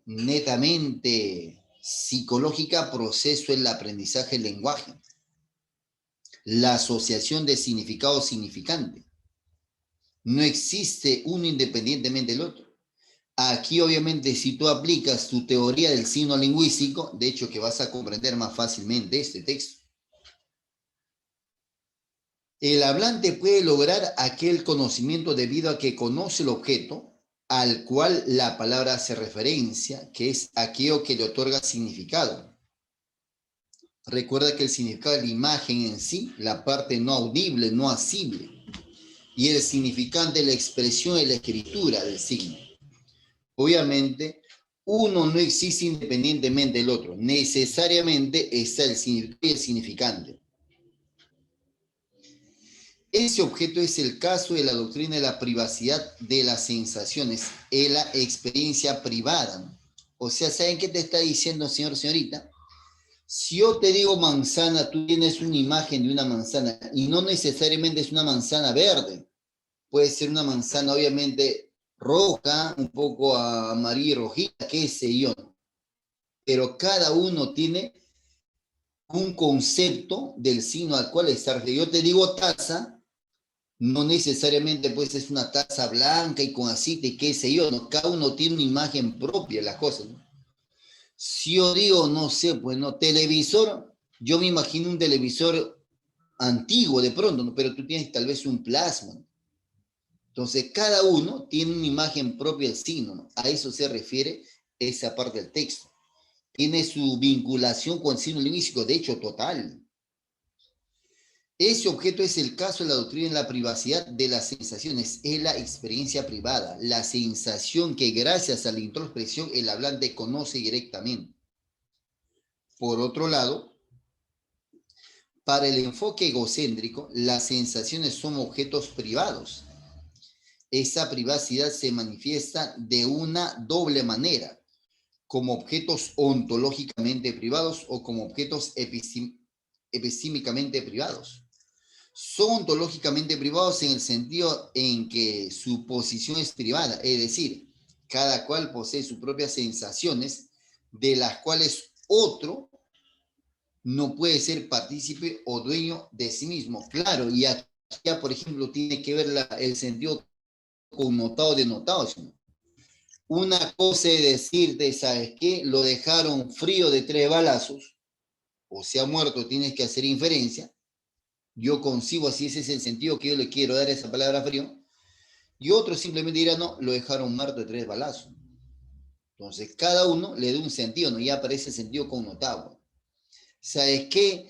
netamente psicológica, proceso el aprendizaje del lenguaje, la asociación de significado significante. No existe uno independientemente del otro. Aquí, obviamente, si tú aplicas tu teoría del signo lingüístico, de hecho que vas a comprender más fácilmente este texto. El hablante puede lograr aquel conocimiento debido a que conoce el objeto al cual la palabra hace referencia, que es aquello que le otorga significado. Recuerda que el significado es la imagen en sí, la parte no audible, no asible, y el significante es la expresión y la escritura del signo. Obviamente, uno no existe independientemente del otro, necesariamente está el significado y el significante. Ese objeto es el caso de la doctrina de la privacidad de las sensaciones, es la experiencia privada. O sea, ¿saben qué te está diciendo, señor, señorita? Si yo te digo manzana, tú tienes una imagen de una manzana y no necesariamente es una manzana verde. Puede ser una manzana, obviamente, roja, un poco amarilla, rojita, qué sé yo. Pero cada uno tiene un concepto del signo al cual está referido. Yo te digo taza, no necesariamente pues es una taza blanca y con aceite y qué sé yo, ¿no? Cada uno tiene una imagen propia de las cosas, ¿no? Si yo digo, no sé, pues no, televisor, yo me imagino un televisor antiguo de pronto, ¿no? Pero tú tienes tal vez un plasma, ¿no? Entonces, cada uno tiene una imagen propia del signo, ¿no? A eso se refiere esa parte del texto. Tiene su vinculación con el signo lingüístico, de hecho, total. Ese objeto es el caso de la doctrina de la privacidad de las sensaciones, es la experiencia privada, la sensación que gracias a la introspección el hablante conoce directamente. Por otro lado, para el enfoque egocéntrico, las sensaciones son objetos privados. Esa privacidad se manifiesta de una doble manera, como objetos ontológicamente privados o como objetos epistémicamente privados. Son ontológicamente privados en el sentido en que su posición es privada, es decir, cada cual posee sus propias sensaciones de las cuales otro no puede ser partícipe o dueño de sí mismo. Claro, y aquí ya, por ejemplo, tiene que ver el sentido connotado denotado. Una cosa es decirte, ¿sabes qué? Lo dejaron frío de 3 balazos, o se ha muerto, tienes que hacer inferencia. Yo consigo así, ese es el sentido que yo le quiero dar a esa palabra frío. Y otro simplemente dirá, no, lo dejaron muerto de 3 balazos. Entonces, cada uno le da un sentido, ¿no? Ya aparece el sentido connotado. ¿Sabes qué?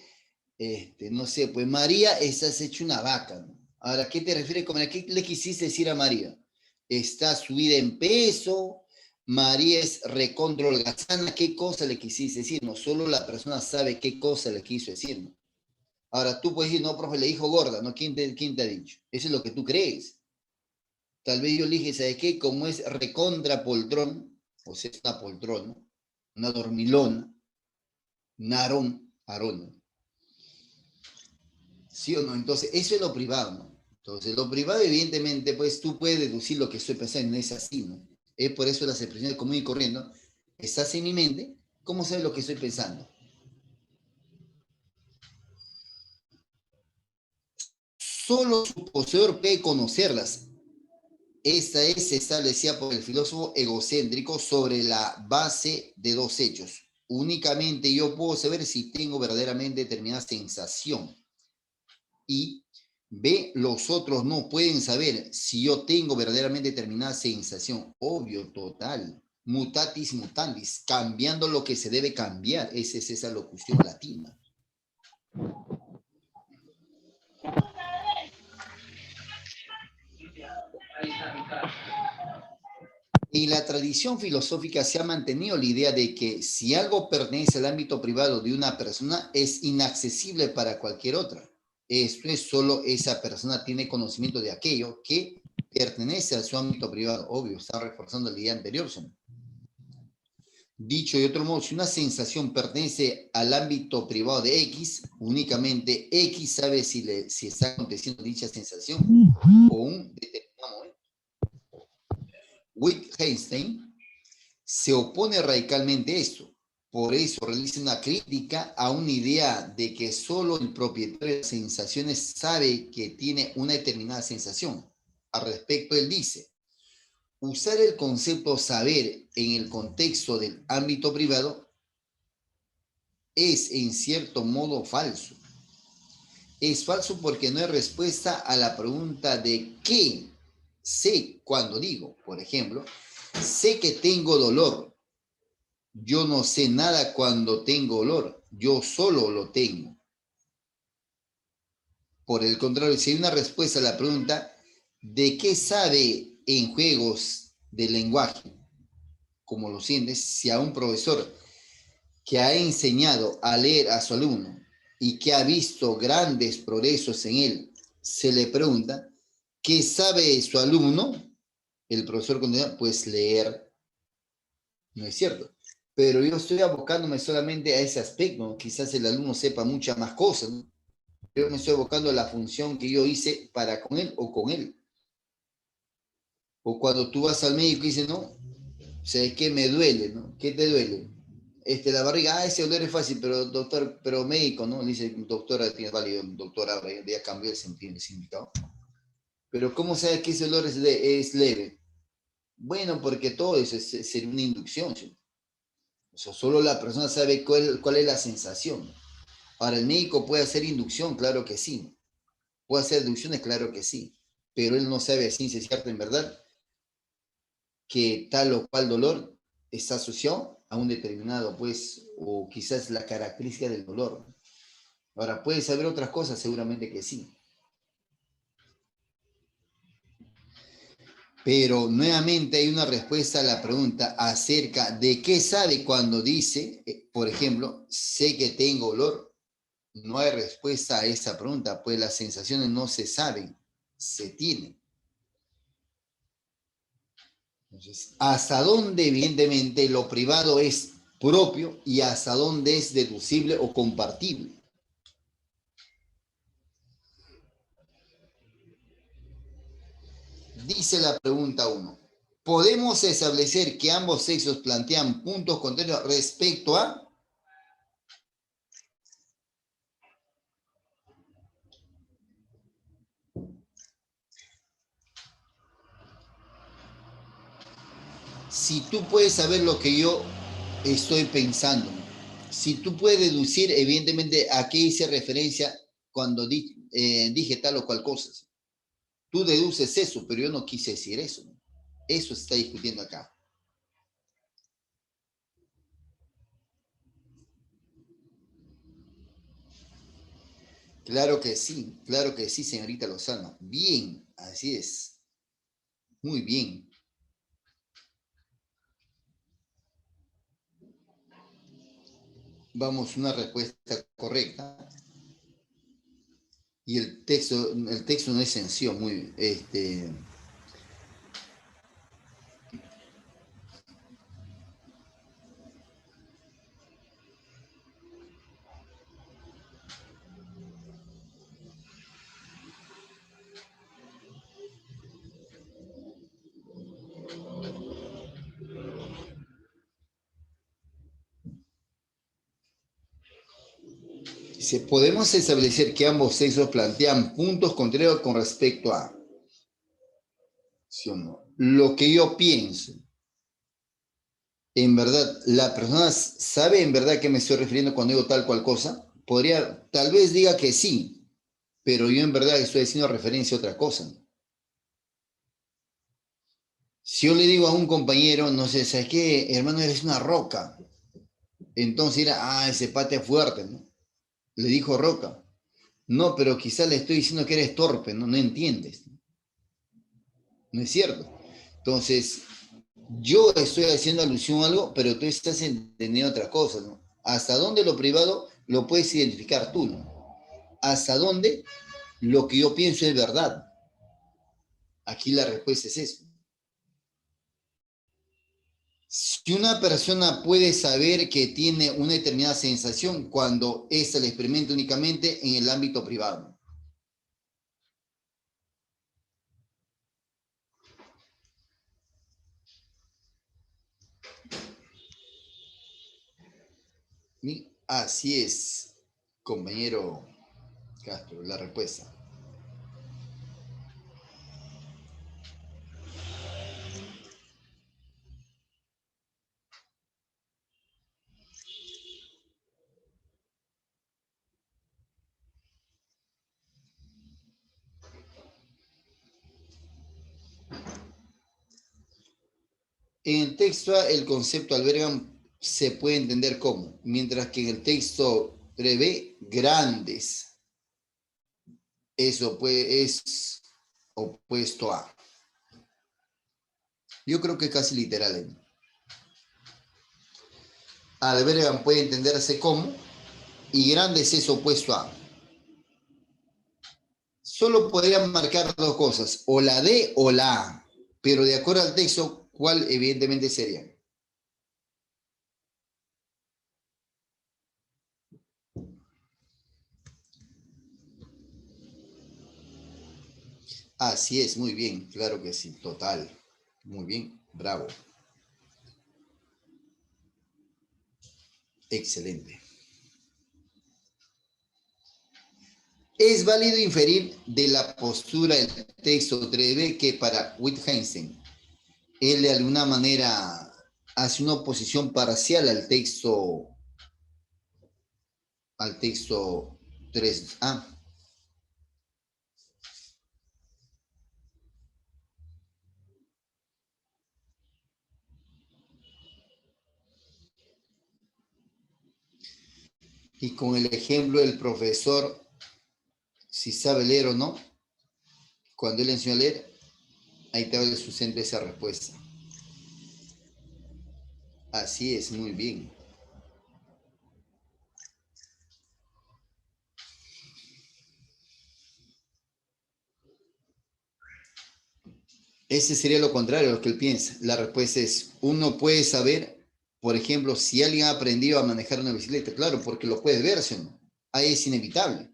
No sé, pues María estás hecho una vaca, ¿no? Ahora, ¿qué te refieres con qué le quisiste decir a María? Está subida en peso, María es recontra holgazana, ¿qué cosa le quisiste decir? No solo la persona sabe qué cosa le quiso decir, ¿no? Ahora, tú puedes decir, no, profe, le dijo gorda, ¿no? ¿Quién te ha dicho? Eso es lo que tú crees. Tal vez yo le dije, ¿sabes qué? Como es recontra poltrón, o sea, es una poltrona, una dormilona, narón, arón. ¿Sí o no? Entonces, eso es lo privado, ¿no? Entonces, lo privado, evidentemente, pues tú puedes deducir lo que estoy pensando, no es así, ¿no? Es por eso las expresiones común y corriendo, estás en mi mente, ¿cómo sabes lo que estoy pensando? Solo su poseedor puede conocerlas. Esta es establecida por el filósofo egocéntrico sobre la base de dos hechos. Únicamente yo puedo saber si tengo verdaderamente determinada sensación. Y B, los otros no pueden saber si yo tengo verdaderamente determinada sensación. Obvio, total. Mutatis mutandis, cambiando lo que se debe cambiar. Esa es esa locución latina. En la tradición filosófica se ha mantenido la idea de que si algo pertenece al ámbito privado de una persona, es inaccesible para cualquier otra. Esto es solo esa persona tiene conocimiento de aquello que pertenece a su ámbito privado. Obvio, está reforzando la idea anterior. Dicho de otro modo, si una sensación pertenece al ámbito privado de X, únicamente X sabe si está aconteciendo dicha sensación o un determinado momento. Wittgenstein se opone radicalmente a esto. Por eso realiza una crítica a una idea de que solo el propietario de las sensaciones sabe que tiene una determinada sensación. Al respecto, él dice, usar el concepto saber en el contexto del ámbito privado es en cierto modo falso. Es falso porque no hay respuesta a la pregunta de qué sé cuando digo, por ejemplo, sé que tengo dolor. Yo no sé nada cuando tengo olor, yo solo lo tengo. Por el contrario, si hay una respuesta a la pregunta de qué sabe en juegos de lenguaje, como lo sientes, si a un profesor que ha enseñado a leer a su alumno y que ha visto grandes progresos en él, se le pregunta, ¿qué sabe su alumno? El profesor contesta, pues leer, ¿no es cierto? Pero yo estoy abocándome solamente a ese aspecto, ¿no? Quizás el alumno sepa muchas más cosas, ¿no? Yo me estoy abocando a la función que yo hice para con él o con él. O cuando tú vas al médico y dices, no, ¿sabes qué me duele, no? ¿Qué te duele? La barriga, ese dolor es fácil, pero doctor, pero médico, ¿no? Le dice, doctora, tiene válido, doctora, ya cambió el significado. Pero ¿cómo sabes que ese dolor es leve? Bueno, porque todo eso es una inducción, ¿sí? O sea, solo la persona sabe cuál es la sensación. Ahora, el médico puede hacer inducción, claro que sí. Puede hacer deducciones, claro que sí. Pero él no sabe a ciencia cierta, en verdad, que tal o cual dolor está asociado a un determinado, pues, o quizás la característica del dolor. Ahora, ¿puede saber otras cosas? Seguramente que sí. Pero nuevamente hay una respuesta a la pregunta acerca de qué sabe cuando dice, por ejemplo, sé que tengo olor. No hay respuesta a esa pregunta, pues las sensaciones no se saben, se tienen. Entonces, ¿hasta dónde evidentemente lo privado es propio y hasta dónde es deducible o compartible? Dice la pregunta 1. ¿Podemos establecer que ambos sexos plantean puntos contrarios respecto a? Si tú puedes saber lo que yo estoy pensando, si tú puedes deducir evidentemente a qué hice referencia cuando dije tal o cual cosa, tú deduces eso, pero yo no quise decir eso. Eso se está discutiendo acá. Claro que sí, señorita Lozano. Bien, así es. Muy bien. Vamos, una respuesta correcta. Y el texto no es sencillo, muy, Si podemos establecer que ambos sexos plantean puntos contrarios con respecto a, ¿sí o no? Lo que yo pienso. En verdad, ¿la persona sabe en verdad a qué me estoy refiriendo cuando digo tal cual cosa? Podría, tal vez diga que sí, pero yo en verdad estoy haciendo referencia a otra cosa. Si yo le digo a un compañero, no sé, ¿sabes qué? Hermano, eres una roca. Entonces era, ese pate es fuerte, ¿no? Le dijo roca. No, pero quizás le estoy diciendo que eres torpe, ¿no? No entiendes. ¿No es cierto? Entonces, yo estoy haciendo alusión a algo, pero tú estás entendiendo otra cosa, ¿no? ¿Hasta dónde lo privado lo puedes identificar tú, ¿no? ¿Hasta dónde lo que yo pienso es verdad? Aquí la respuesta es eso. Si una persona puede saber que tiene una determinada sensación cuando ésta la experimenta únicamente en el ámbito privado. Así es, compañero Castro, la respuesta. En el texto A, el concepto albergan se puede entender como, mientras que en el texto 3b, grandes, eso es opuesto a. Yo creo que es casi literal. Albergan puede entenderse como, y grandes es opuesto a. Solo podrían marcar dos cosas, o la D o la A, pero de acuerdo al texto, ¿cuál evidentemente sería? Así es, muy bien, claro que sí, total. Muy bien, bravo. Excelente. Es válido inferir de la postura del texto 3b que para Wittgenstein, él de alguna manera hace una oposición parcial al texto 3a. Y con el ejemplo del profesor, si sabe leer o no, cuando él enseñó a leer, ahí te va sustento esa respuesta. Así es, muy bien. Ese sería lo contrario a lo que él piensa. La respuesta es, uno puede saber, por ejemplo, si alguien ha aprendido a manejar una bicicleta, claro, porque lo puede ver, ¿sí o no? Ahí es inevitable.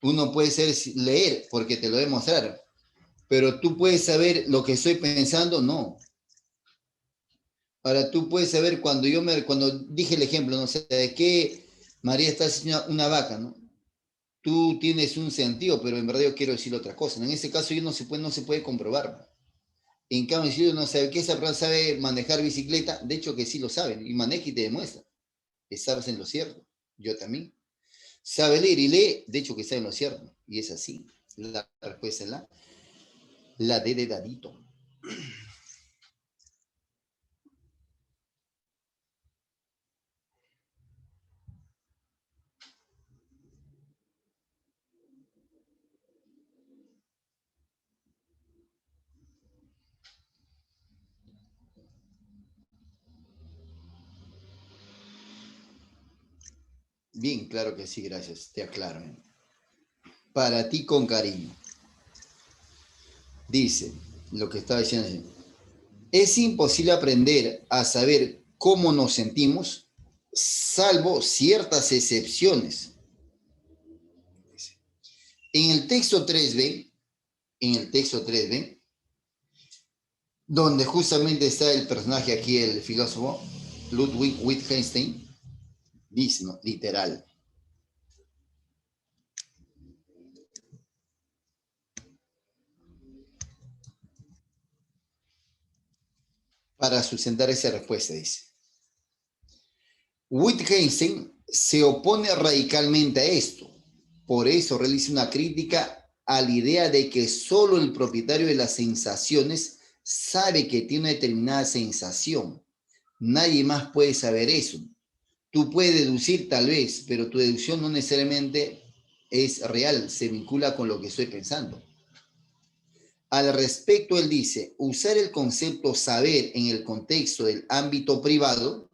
Uno puede ser leer porque te lo voy a mostrar, pero tú puedes saber lo que estoy pensando, no. Ahora tú puedes saber cuando dije el ejemplo, no sé, de que María está haciendo una vaca, ¿no? Tú tienes un sentido, pero en verdad yo quiero decir otra cosa, ¿no? En ese caso no se puede comprobar. En cambio, si uno no sabe que esa persona sabe manejar bicicleta, de hecho que sí lo saben, y maneja y te demuestra. Estás en lo cierto. Yo también. Sabe leer y lee, de hecho que está en lo cierto. Y es así. La respuesta es la de dadito. Bien, claro que sí, gracias. Te aclaro. Para ti con cariño. Dice lo que estaba diciendo. Es imposible aprender a saber cómo nos sentimos, salvo ciertas excepciones. En el texto 3b, en el texto 3b, donde justamente está el personaje aquí, el filósofo Ludwig Wittgenstein, dice, ¿no? Literal. para sustentar esa respuesta, dice. Wittgenstein se opone radicalmente a esto. Por eso realiza una crítica a la idea de que solo el propietario de las sensaciones sabe que tiene una determinada sensación. Nadie más puede saber eso. Tú puedes deducir tal vez, pero tu deducción no necesariamente es real, se vincula con lo que estoy pensando. Al respecto, él dice, usar el concepto saber en el contexto del ámbito privado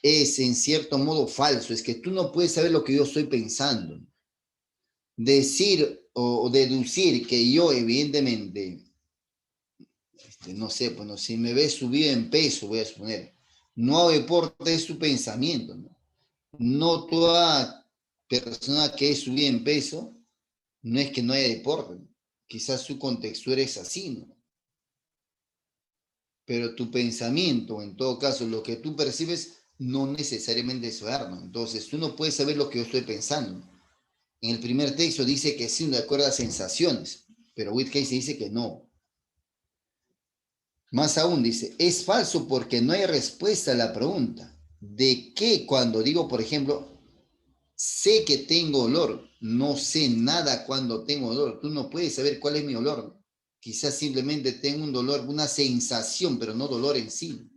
es en cierto modo falso. Es que tú no puedes saber lo que yo estoy pensando. Decir o deducir que yo evidentemente, no sé, bueno, si me ves subido en peso, voy a suponer, no hago deporte, es tu pensamiento, ¿no? No toda persona que es subida en peso, no es que no haya deporte, ¿no? Quizás su contextura es así, ¿no? Pero tu pensamiento, en todo caso, lo que tú percibes, no necesariamente es verdad, ¿no? Entonces, tú no puedes saber lo que yo estoy pensando. En el primer texto dice que sí, de acuerdo a sensaciones, pero Wittgenstein dice que no. Más aún dice, es falso porque no hay respuesta a la pregunta. ¿De qué cuando digo, por ejemplo, sé que tengo olor, no sé nada cuando tengo olor? Tú no puedes saber cuál es mi olor. Quizás simplemente tengo un dolor, una sensación, pero no dolor en sí.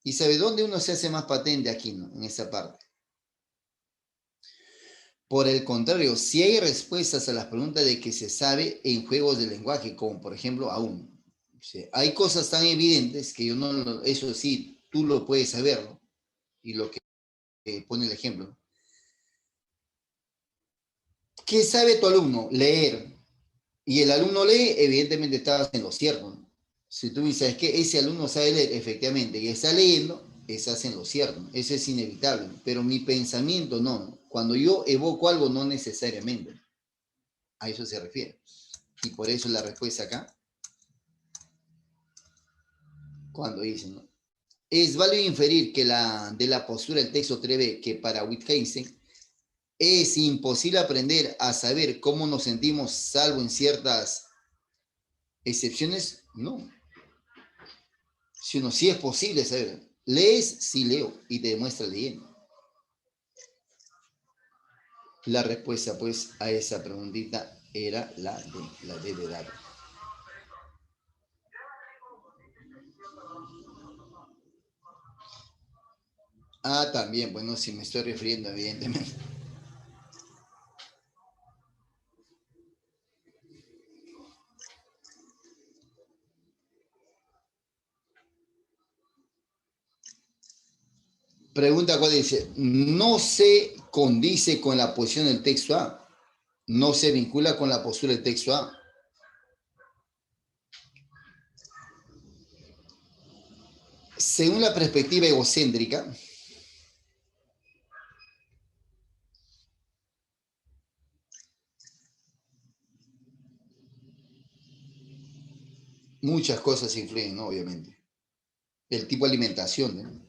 ¿Y sabe dónde uno se hace más patente aquí, no? En esa parte? Por el contrario, si hay respuestas a las preguntas de que se sabe en juegos de lenguaje, como por ejemplo aún. Sí, hay cosas tan evidentes que yo no, eso sí, tú lo puedes saber, ¿no? Y lo que pone el ejemplo. ¿Qué sabe tu alumno? Leer. Y el alumno lee, evidentemente estás en lo cierto, ¿no? Si tú dices que ese alumno sabe leer, efectivamente, y está leyendo, estás en lo cierto, ¿no? Eso es inevitable, ¿no? Pero mi pensamiento no, ¿no? Cuando yo evoco algo, no necesariamente. A eso se refiere. Y por eso la respuesta acá, cuando dicen, ¿no? Es válido inferir que de la postura del texto 3b que para Wittgenstein es imposible aprender a saber cómo nos sentimos, salvo en ciertas excepciones, no. Si uno sí es posible saber, lees, sí leo, y te demuestra leyendo. La respuesta, pues, a esa preguntita era la de Dado. Ah, también, bueno, si me estoy refiriendo, evidentemente. Pregunta cuál dice, no se condice con la posición del texto A, no se vincula con la postura del texto A. Según la perspectiva egocéntrica, muchas cosas influyen, ¿no? Obviamente. El tipo de alimentación, ¿no?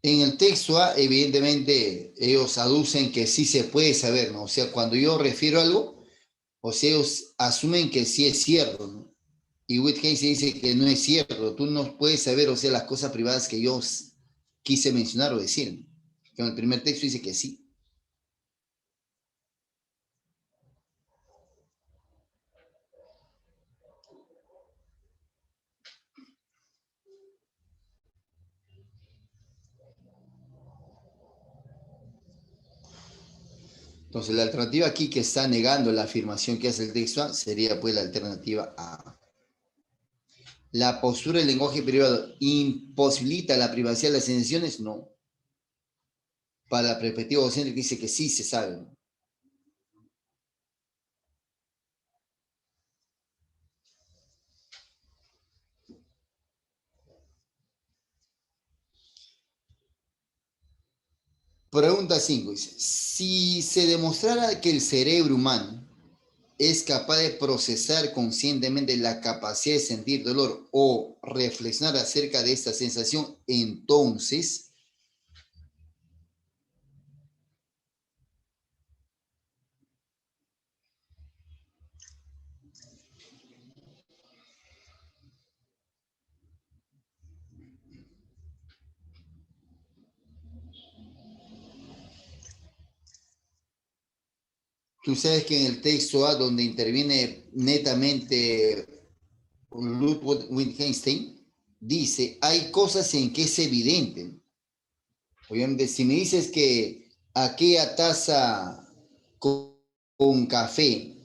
En el texto A, evidentemente, ellos aducen que sí se puede saber, ¿no? O sea, cuando yo refiero a algo, o sea, ellos asumen que sí es cierto, ¿no? Y Wittgenstein dice que no es cierto, tú no puedes saber, o sea, las cosas privadas que yo quise mencionar o decir. Que en el primer texto dice que sí. Entonces, la alternativa aquí que está negando la afirmación que hace el texto A sería pues la alternativa A. ¿La postura del lenguaje privado imposibilita la privacidad de las sensaciones? No. Para la perspectiva docente dice que sí se sabe. Pregunta 5. Dice, si se demostrara que el cerebro humano es capaz de procesar conscientemente la capacidad de sentir dolor o reflexionar acerca de esta sensación, entonces tú sabes que en el texto A, donde interviene netamente Ludwig Wittgenstein, dice, hay cosas en que es evidente. Obviamente, si me dices que aquella taza con café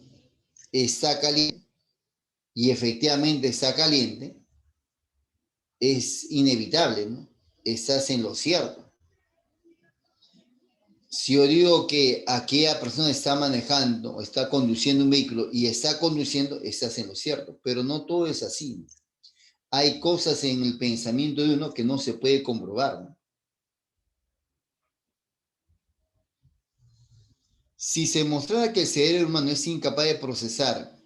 está caliente y efectivamente está caliente, es inevitable, ¿no? Estás en lo cierto. Si yo digo que aquella persona está manejando o está conduciendo un vehículo y está conduciendo, estás en lo cierto, pero no todo es así. Hay cosas en el pensamiento de uno que no se puede comprobar, ¿no? Si se mostrara que el cerebro humano es incapaz de procesar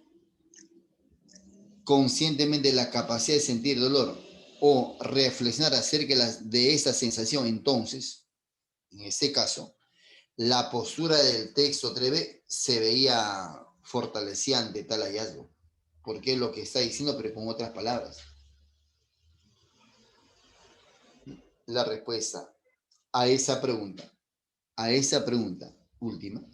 conscientemente la capacidad de sentir dolor o reflexionar acerca de esa sensación, entonces, en este caso, la postura del texto Treve se veía fortalecida ante tal hallazgo, porque es lo que está diciendo, pero con otras palabras. La respuesta a esa pregunta última,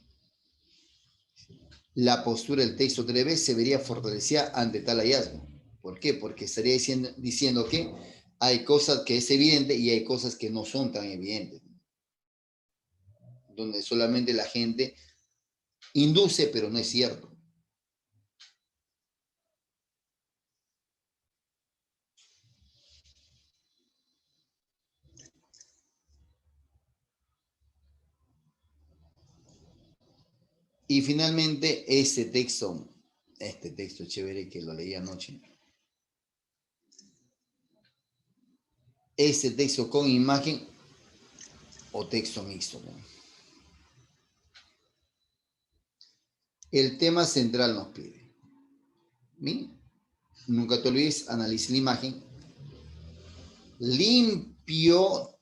la postura del texto Treve se vería fortalecida ante tal hallazgo. ¿Por qué? Porque estaría diciendo que hay cosas que es evidente y hay cosas que no son tan evidentes, donde solamente la gente induce, pero no es cierto. Y finalmente, este texto chévere que lo leí anoche, este texto con imagen o texto mixto, ¿no? El tema central nos pide. ¿Sí? Nunca te olvides, analice la imagen. ¿Limpio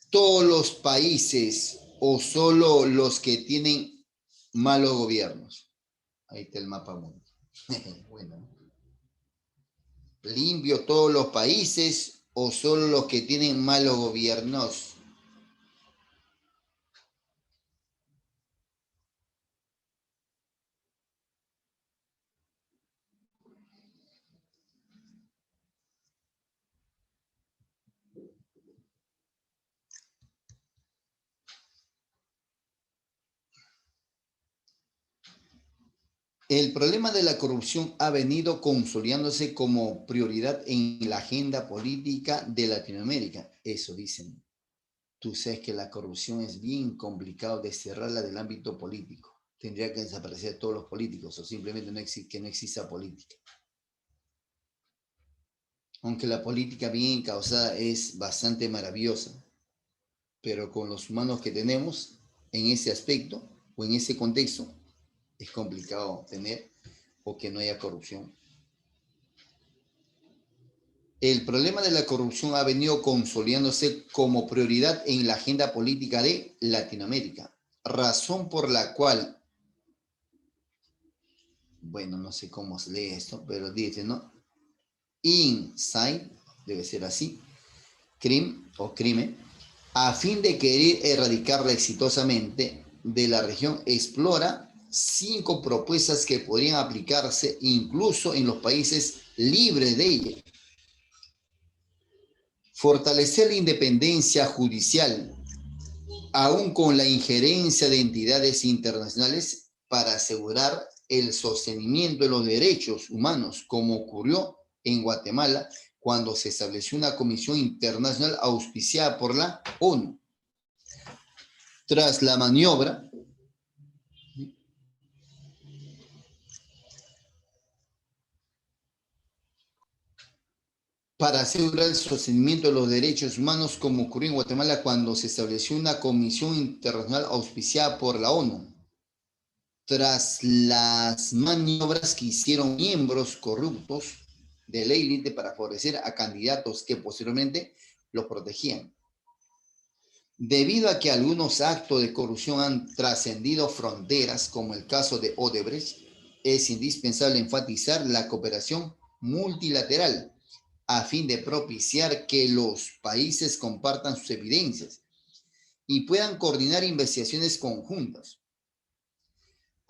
todos los países o solo los que tienen malos gobiernos? Ahí está el mapa mundo. Bueno. ¿Limpio todos los países o solo los que tienen malos gobiernos? El problema de la corrupción ha venido consolidándose como prioridad en la agenda política de Latinoamérica. Eso dicen. Tú sabes que la corrupción es bien complicado de cerrarla del ámbito político. Tendría que desaparecer todos los políticos o simplemente que no exista política. Aunque la política bien causada es bastante maravillosa, pero con los humanos que tenemos en ese aspecto o en ese contexto, es complicado tener o que no haya corrupción. El problema de la corrupción ha venido consolidándose como prioridad en la agenda política de Latinoamérica, razón por la cual, bueno, no sé cómo se lee esto, pero dice, ¿no? Inside, debe ser así, crimen, a fin de querer erradicarla exitosamente de la región, explora 5 propuestas que podrían aplicarse incluso en los países libres de ella. Fortalecer la independencia judicial, aún con la injerencia de entidades internacionales, para asegurar el sostenimiento de los derechos humanos, como ocurrió en Guatemala cuando se estableció una comisión internacional auspiciada por la ONU. Tras la maniobra, para asegurar el sostenimiento de los derechos humanos, como ocurrió en Guatemala cuando se estableció una comisión internacional auspiciada por la ONU. tras las maniobras que hicieron miembros corruptos de la élite para favorecer a candidatos que posteriormente los protegían. Debido a que algunos actos de corrupción han trascendido fronteras, como el caso de Odebrecht, es indispensable enfatizar la cooperación multilateral a fin de propiciar que los países compartan sus evidencias y puedan coordinar investigaciones conjuntas.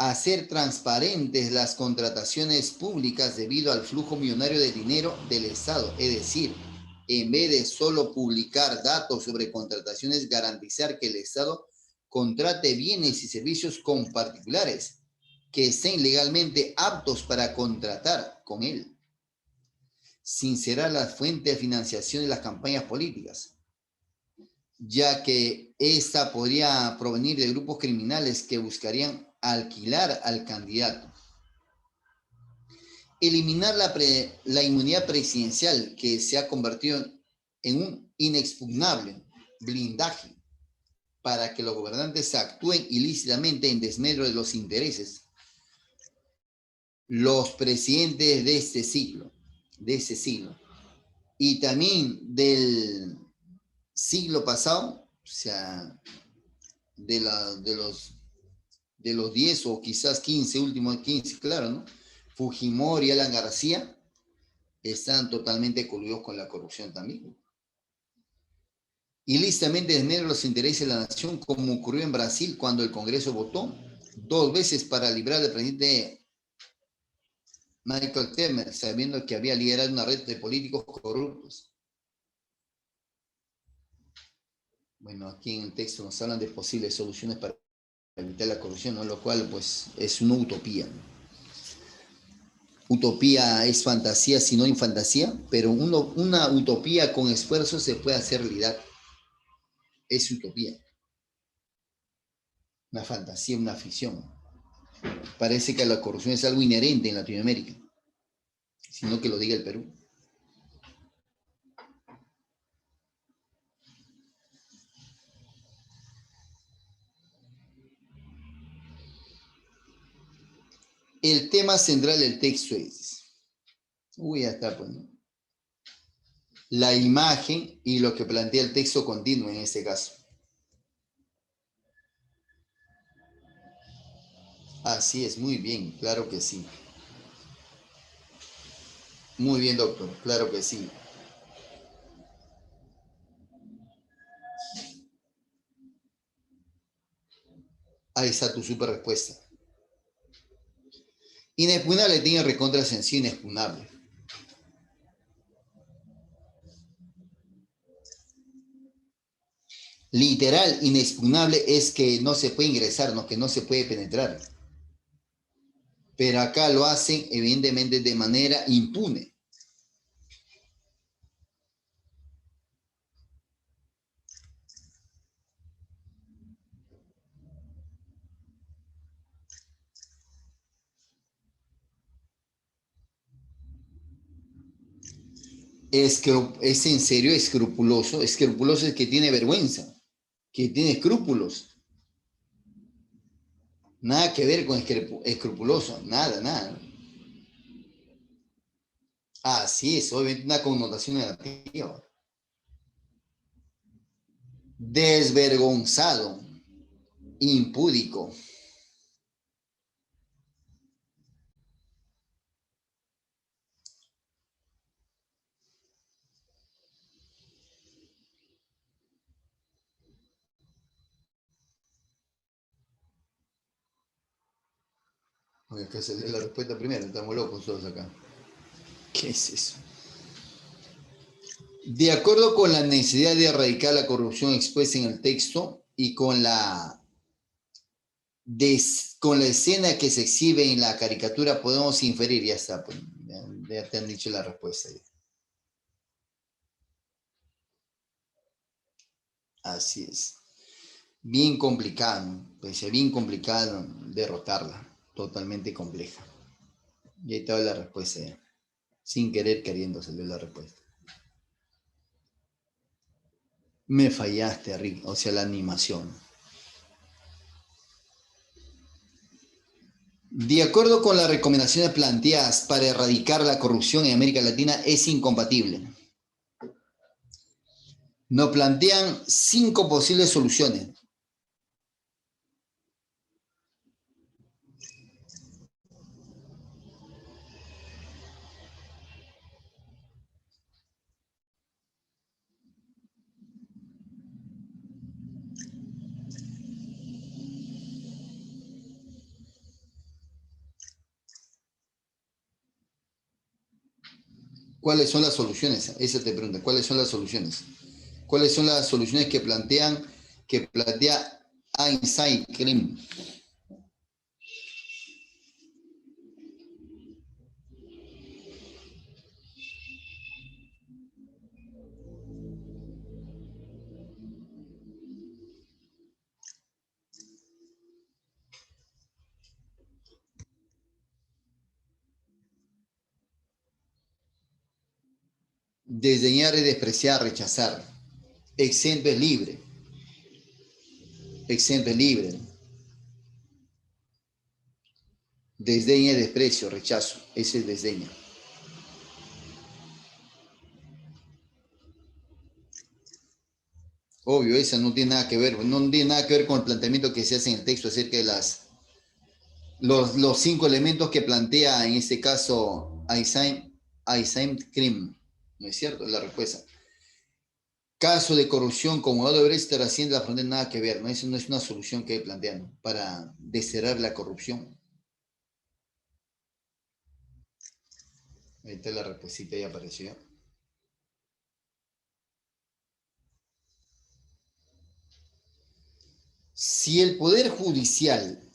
Hacer transparentes las contrataciones públicas debido al flujo millonario de dinero del Estado, es decir, en vez de solo publicar datos sobre contrataciones, garantizar que el Estado contrate bienes y servicios con particulares que estén legalmente aptos para contratar con él. Sincerar la fuente de financiación de las campañas políticas, ya que esta podría provenir de grupos criminales que buscarían alquilar al candidato. Eliminar la inmunidad presidencial, que se ha convertido en un inexpugnable blindaje para que los gobernantes actúen ilícitamente en desmedro de los intereses. Los presidentes de este siglo, y también del siglo pasado, o sea, de los 10 o quizás 15, últimos 15, claro, ¿no? Fujimori y Alan García están totalmente coludidos con la corrupción también. Ilícitamente desmedro los intereses de la nación, como ocurrió en Brasil cuando el Congreso votó 2 veces para librar al presidente Michael Temer, sabiendo que había liderado una red de políticos corruptos. Bueno, aquí en el texto nos hablan de posibles soluciones para evitar la corrupción, ¿no? Lo cual pues es una utopía, ¿no? Utopía es fantasía, si no en fantasía, pero una utopía con esfuerzo se puede hacer realidad. Es utopía. Una fantasía, una ficción. Parece que la corrupción es algo inherente en Latinoamérica, sino que lo diga el Perú. El tema central del texto es, ya está, pues, ¿no? La imagen y lo que plantea el texto continuo en este caso. Así es, muy bien, claro que sí. Muy bien, doctor, claro que sí. Ahí está tu super respuesta. Inexpugnable tiene recontra sencillo, inexpugnable. Literal, inexpugnable es que no se puede ingresar, no, que no se puede penetrar. Pero acá lo hacen evidentemente de manera impune. Es en serio escrupuloso. Escrupuloso es que tiene vergüenza, que tiene escrúpulos. Nada que ver con escrupuloso, nada, nada. Así es, obviamente una connotación negativa. Desvergonzado, impúdico. Oye, que se lee la respuesta primero, estamos locos todos acá. ¿Qué es eso? De acuerdo con la necesidad de erradicar la corrupción expuesta en el texto y con la escena que se exhibe en la caricatura, podemos inferir, ya está, pues, ya te han dicho la respuesta. Ya. Así es. Bien complicado, pues bien complicado derrotarla, totalmente compleja. Y ahí te doy la respuesta ya. Sin querer, queriendo salió la respuesta. Me fallaste, Rick, o sea, la animación. De acuerdo con las recomendaciones planteadas para erradicar la corrupción en América Latina, es incompatible. Nos plantean 5 posibles soluciones. ¿Cuáles son las soluciones? Esa te pregunta, ¿cuáles son las soluciones? ¿Cuáles son las soluciones que plantea Einstein Krim? Desdeñar es despreciar, rechazar. Exento es libre. Exento es libre. Desdeña es desprecio, rechazo. Ese es desdeña. Obvio, esa no tiene nada que ver. No tiene nada que ver con el planteamiento que se hace en el texto acerca de los 5 elementos que plantea en este caso Einstein Krim. ¿No es cierto? Es la respuesta. Caso de corrupción como Odebrecht, trasciende la frontera, nada que ver, ¿no? Eso no es una solución que plantean para desterrar la corrupción. Ahí está la respuesta, ya apareció. Si el poder judicial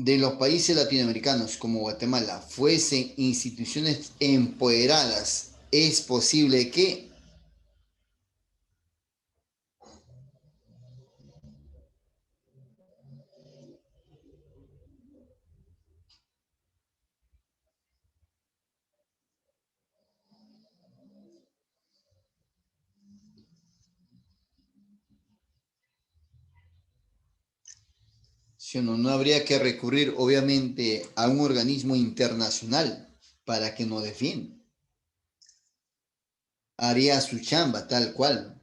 de los países latinoamericanos como Guatemala fuesen instituciones empoderadas, es posible que ¿sí o no? No habría que recurrir, obviamente, a un organismo internacional para que nos defienda. Haría su chamba tal cual.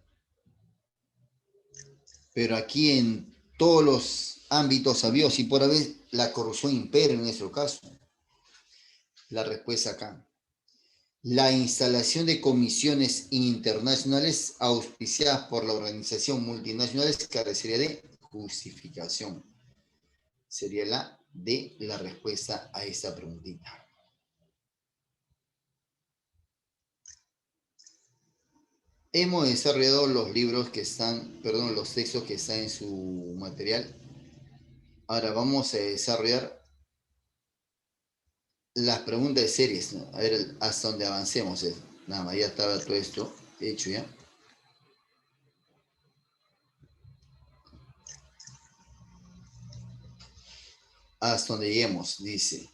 Pero aquí en todos los ámbitos sabios y por haber la corrupción impera en nuestro caso. La respuesta acá. La instalación de comisiones internacionales auspiciadas por la organización multinacional carecería de justificación. Sería la D, la respuesta a esta preguntita. Hemos desarrollado los libros que están, perdón, los textos que están en su material. Ahora vamos a desarrollar las preguntas de series, ¿no? A ver hasta dónde avancemos. Nada más, ya estaba todo esto hecho ya. Hasta donde lleguemos, dice.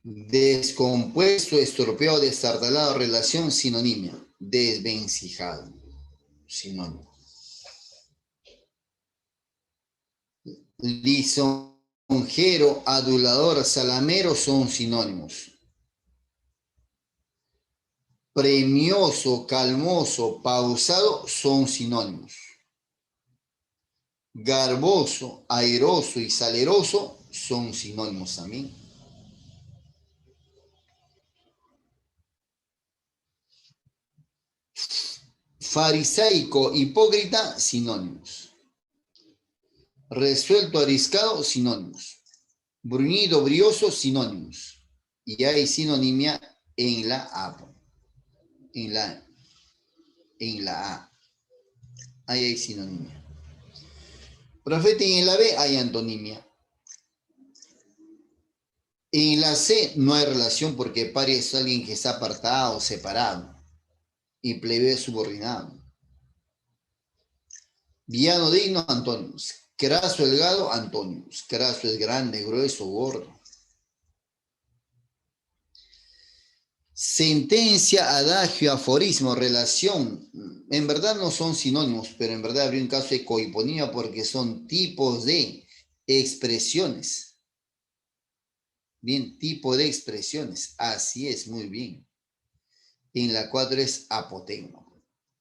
Descompuesto, estropeado, destartalado, relación, sinonimia. Desvencijado, sinónimo. Lisonjero, adulador, salamero son sinónimos. Premioso, calmoso, pausado son sinónimos. Garboso, airoso y saleroso son sinónimos también. Farisaico, hipócrita, sinónimos. Resuelto, ariscado, sinónimos. Bruñido, brioso, sinónimos. Y hay sinonimia en la A. En la A. Ahí hay sinonimia. Profeta, en la B hay antonimia. En la C no hay relación porque paria es alguien que está apartado, separado. Y plebe subordinado. Villano digno, antónimos. Craso, delgado, antónimos. Craso es grande, grueso, gordo. Sentencia, adagio, aforismo, relación. En verdad no son sinónimos, pero en verdad habría un caso de cohiponimia porque son tipos de Expresiones. Bien, tipo de expresiones. Así es, muy bien. En la 4 es apotegma.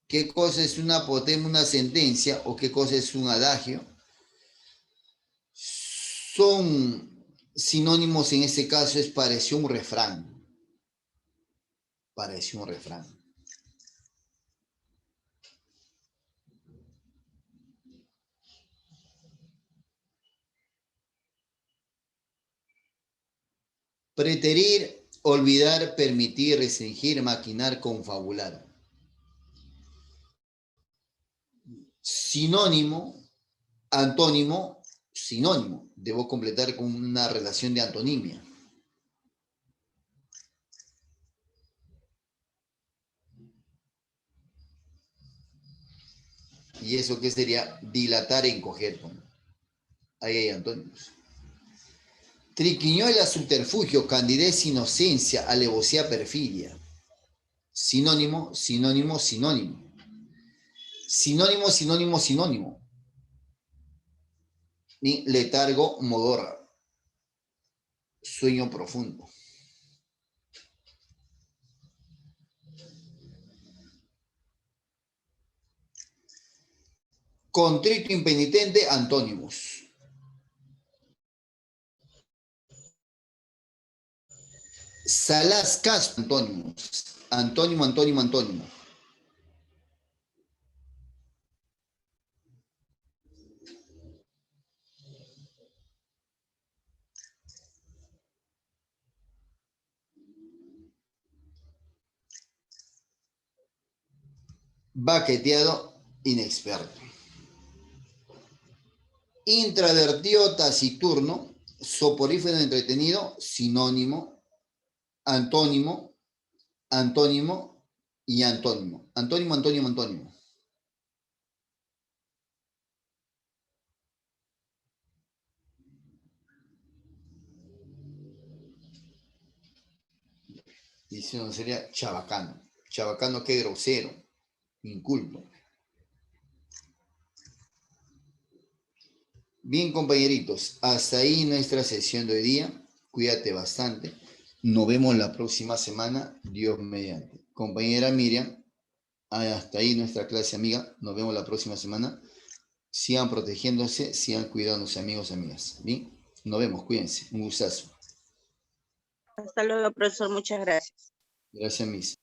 ¿Qué cosa es un apotegma, una sentencia, o qué cosa es un adagio? Son sinónimos en este caso, es pareció un refrán. Pareció un refrán. Preterir, olvidar, permitir, restringir, maquinar, confabular. Sinónimo, antónimo, sinónimo. Debo completar con una relación de antonimia. ¿Y eso qué sería? Dilatar e encoger. Ahí hay antónimos. Triquiñuela, subterfugio, candidez, inocencia, alevosía, perfidia. Sinónimo, sinónimo, sinónimo. Sinónimo, sinónimo, sinónimo. Ni letargo, modorra. Sueño profundo. Contrito, impenitente, antónimos. Salaz, casto, antónimos. Antónimo, antónimo, antónimo. Baqueteado, inexperto. Intravertido, taciturno, soporífero, entretenido, sinónimo, antónimo, antónimo y antónimo. Antónimo, antónimo, antónimo. Y si no sería chabacano. Chabacano, qué grosero, inculto. Bien, compañeritos, hasta ahí nuestra sesión de hoy día. Cuídate bastante. Nos vemos la próxima semana, Dios mediante. Compañera Miriam, hasta ahí nuestra clase, amiga. Nos vemos la próxima semana. Sigan protegiéndose, sigan cuidándose, amigos y amigas. Bien, nos vemos, cuídense. Un gustazo. Hasta luego, profesor. Muchas gracias. Gracias, Miss.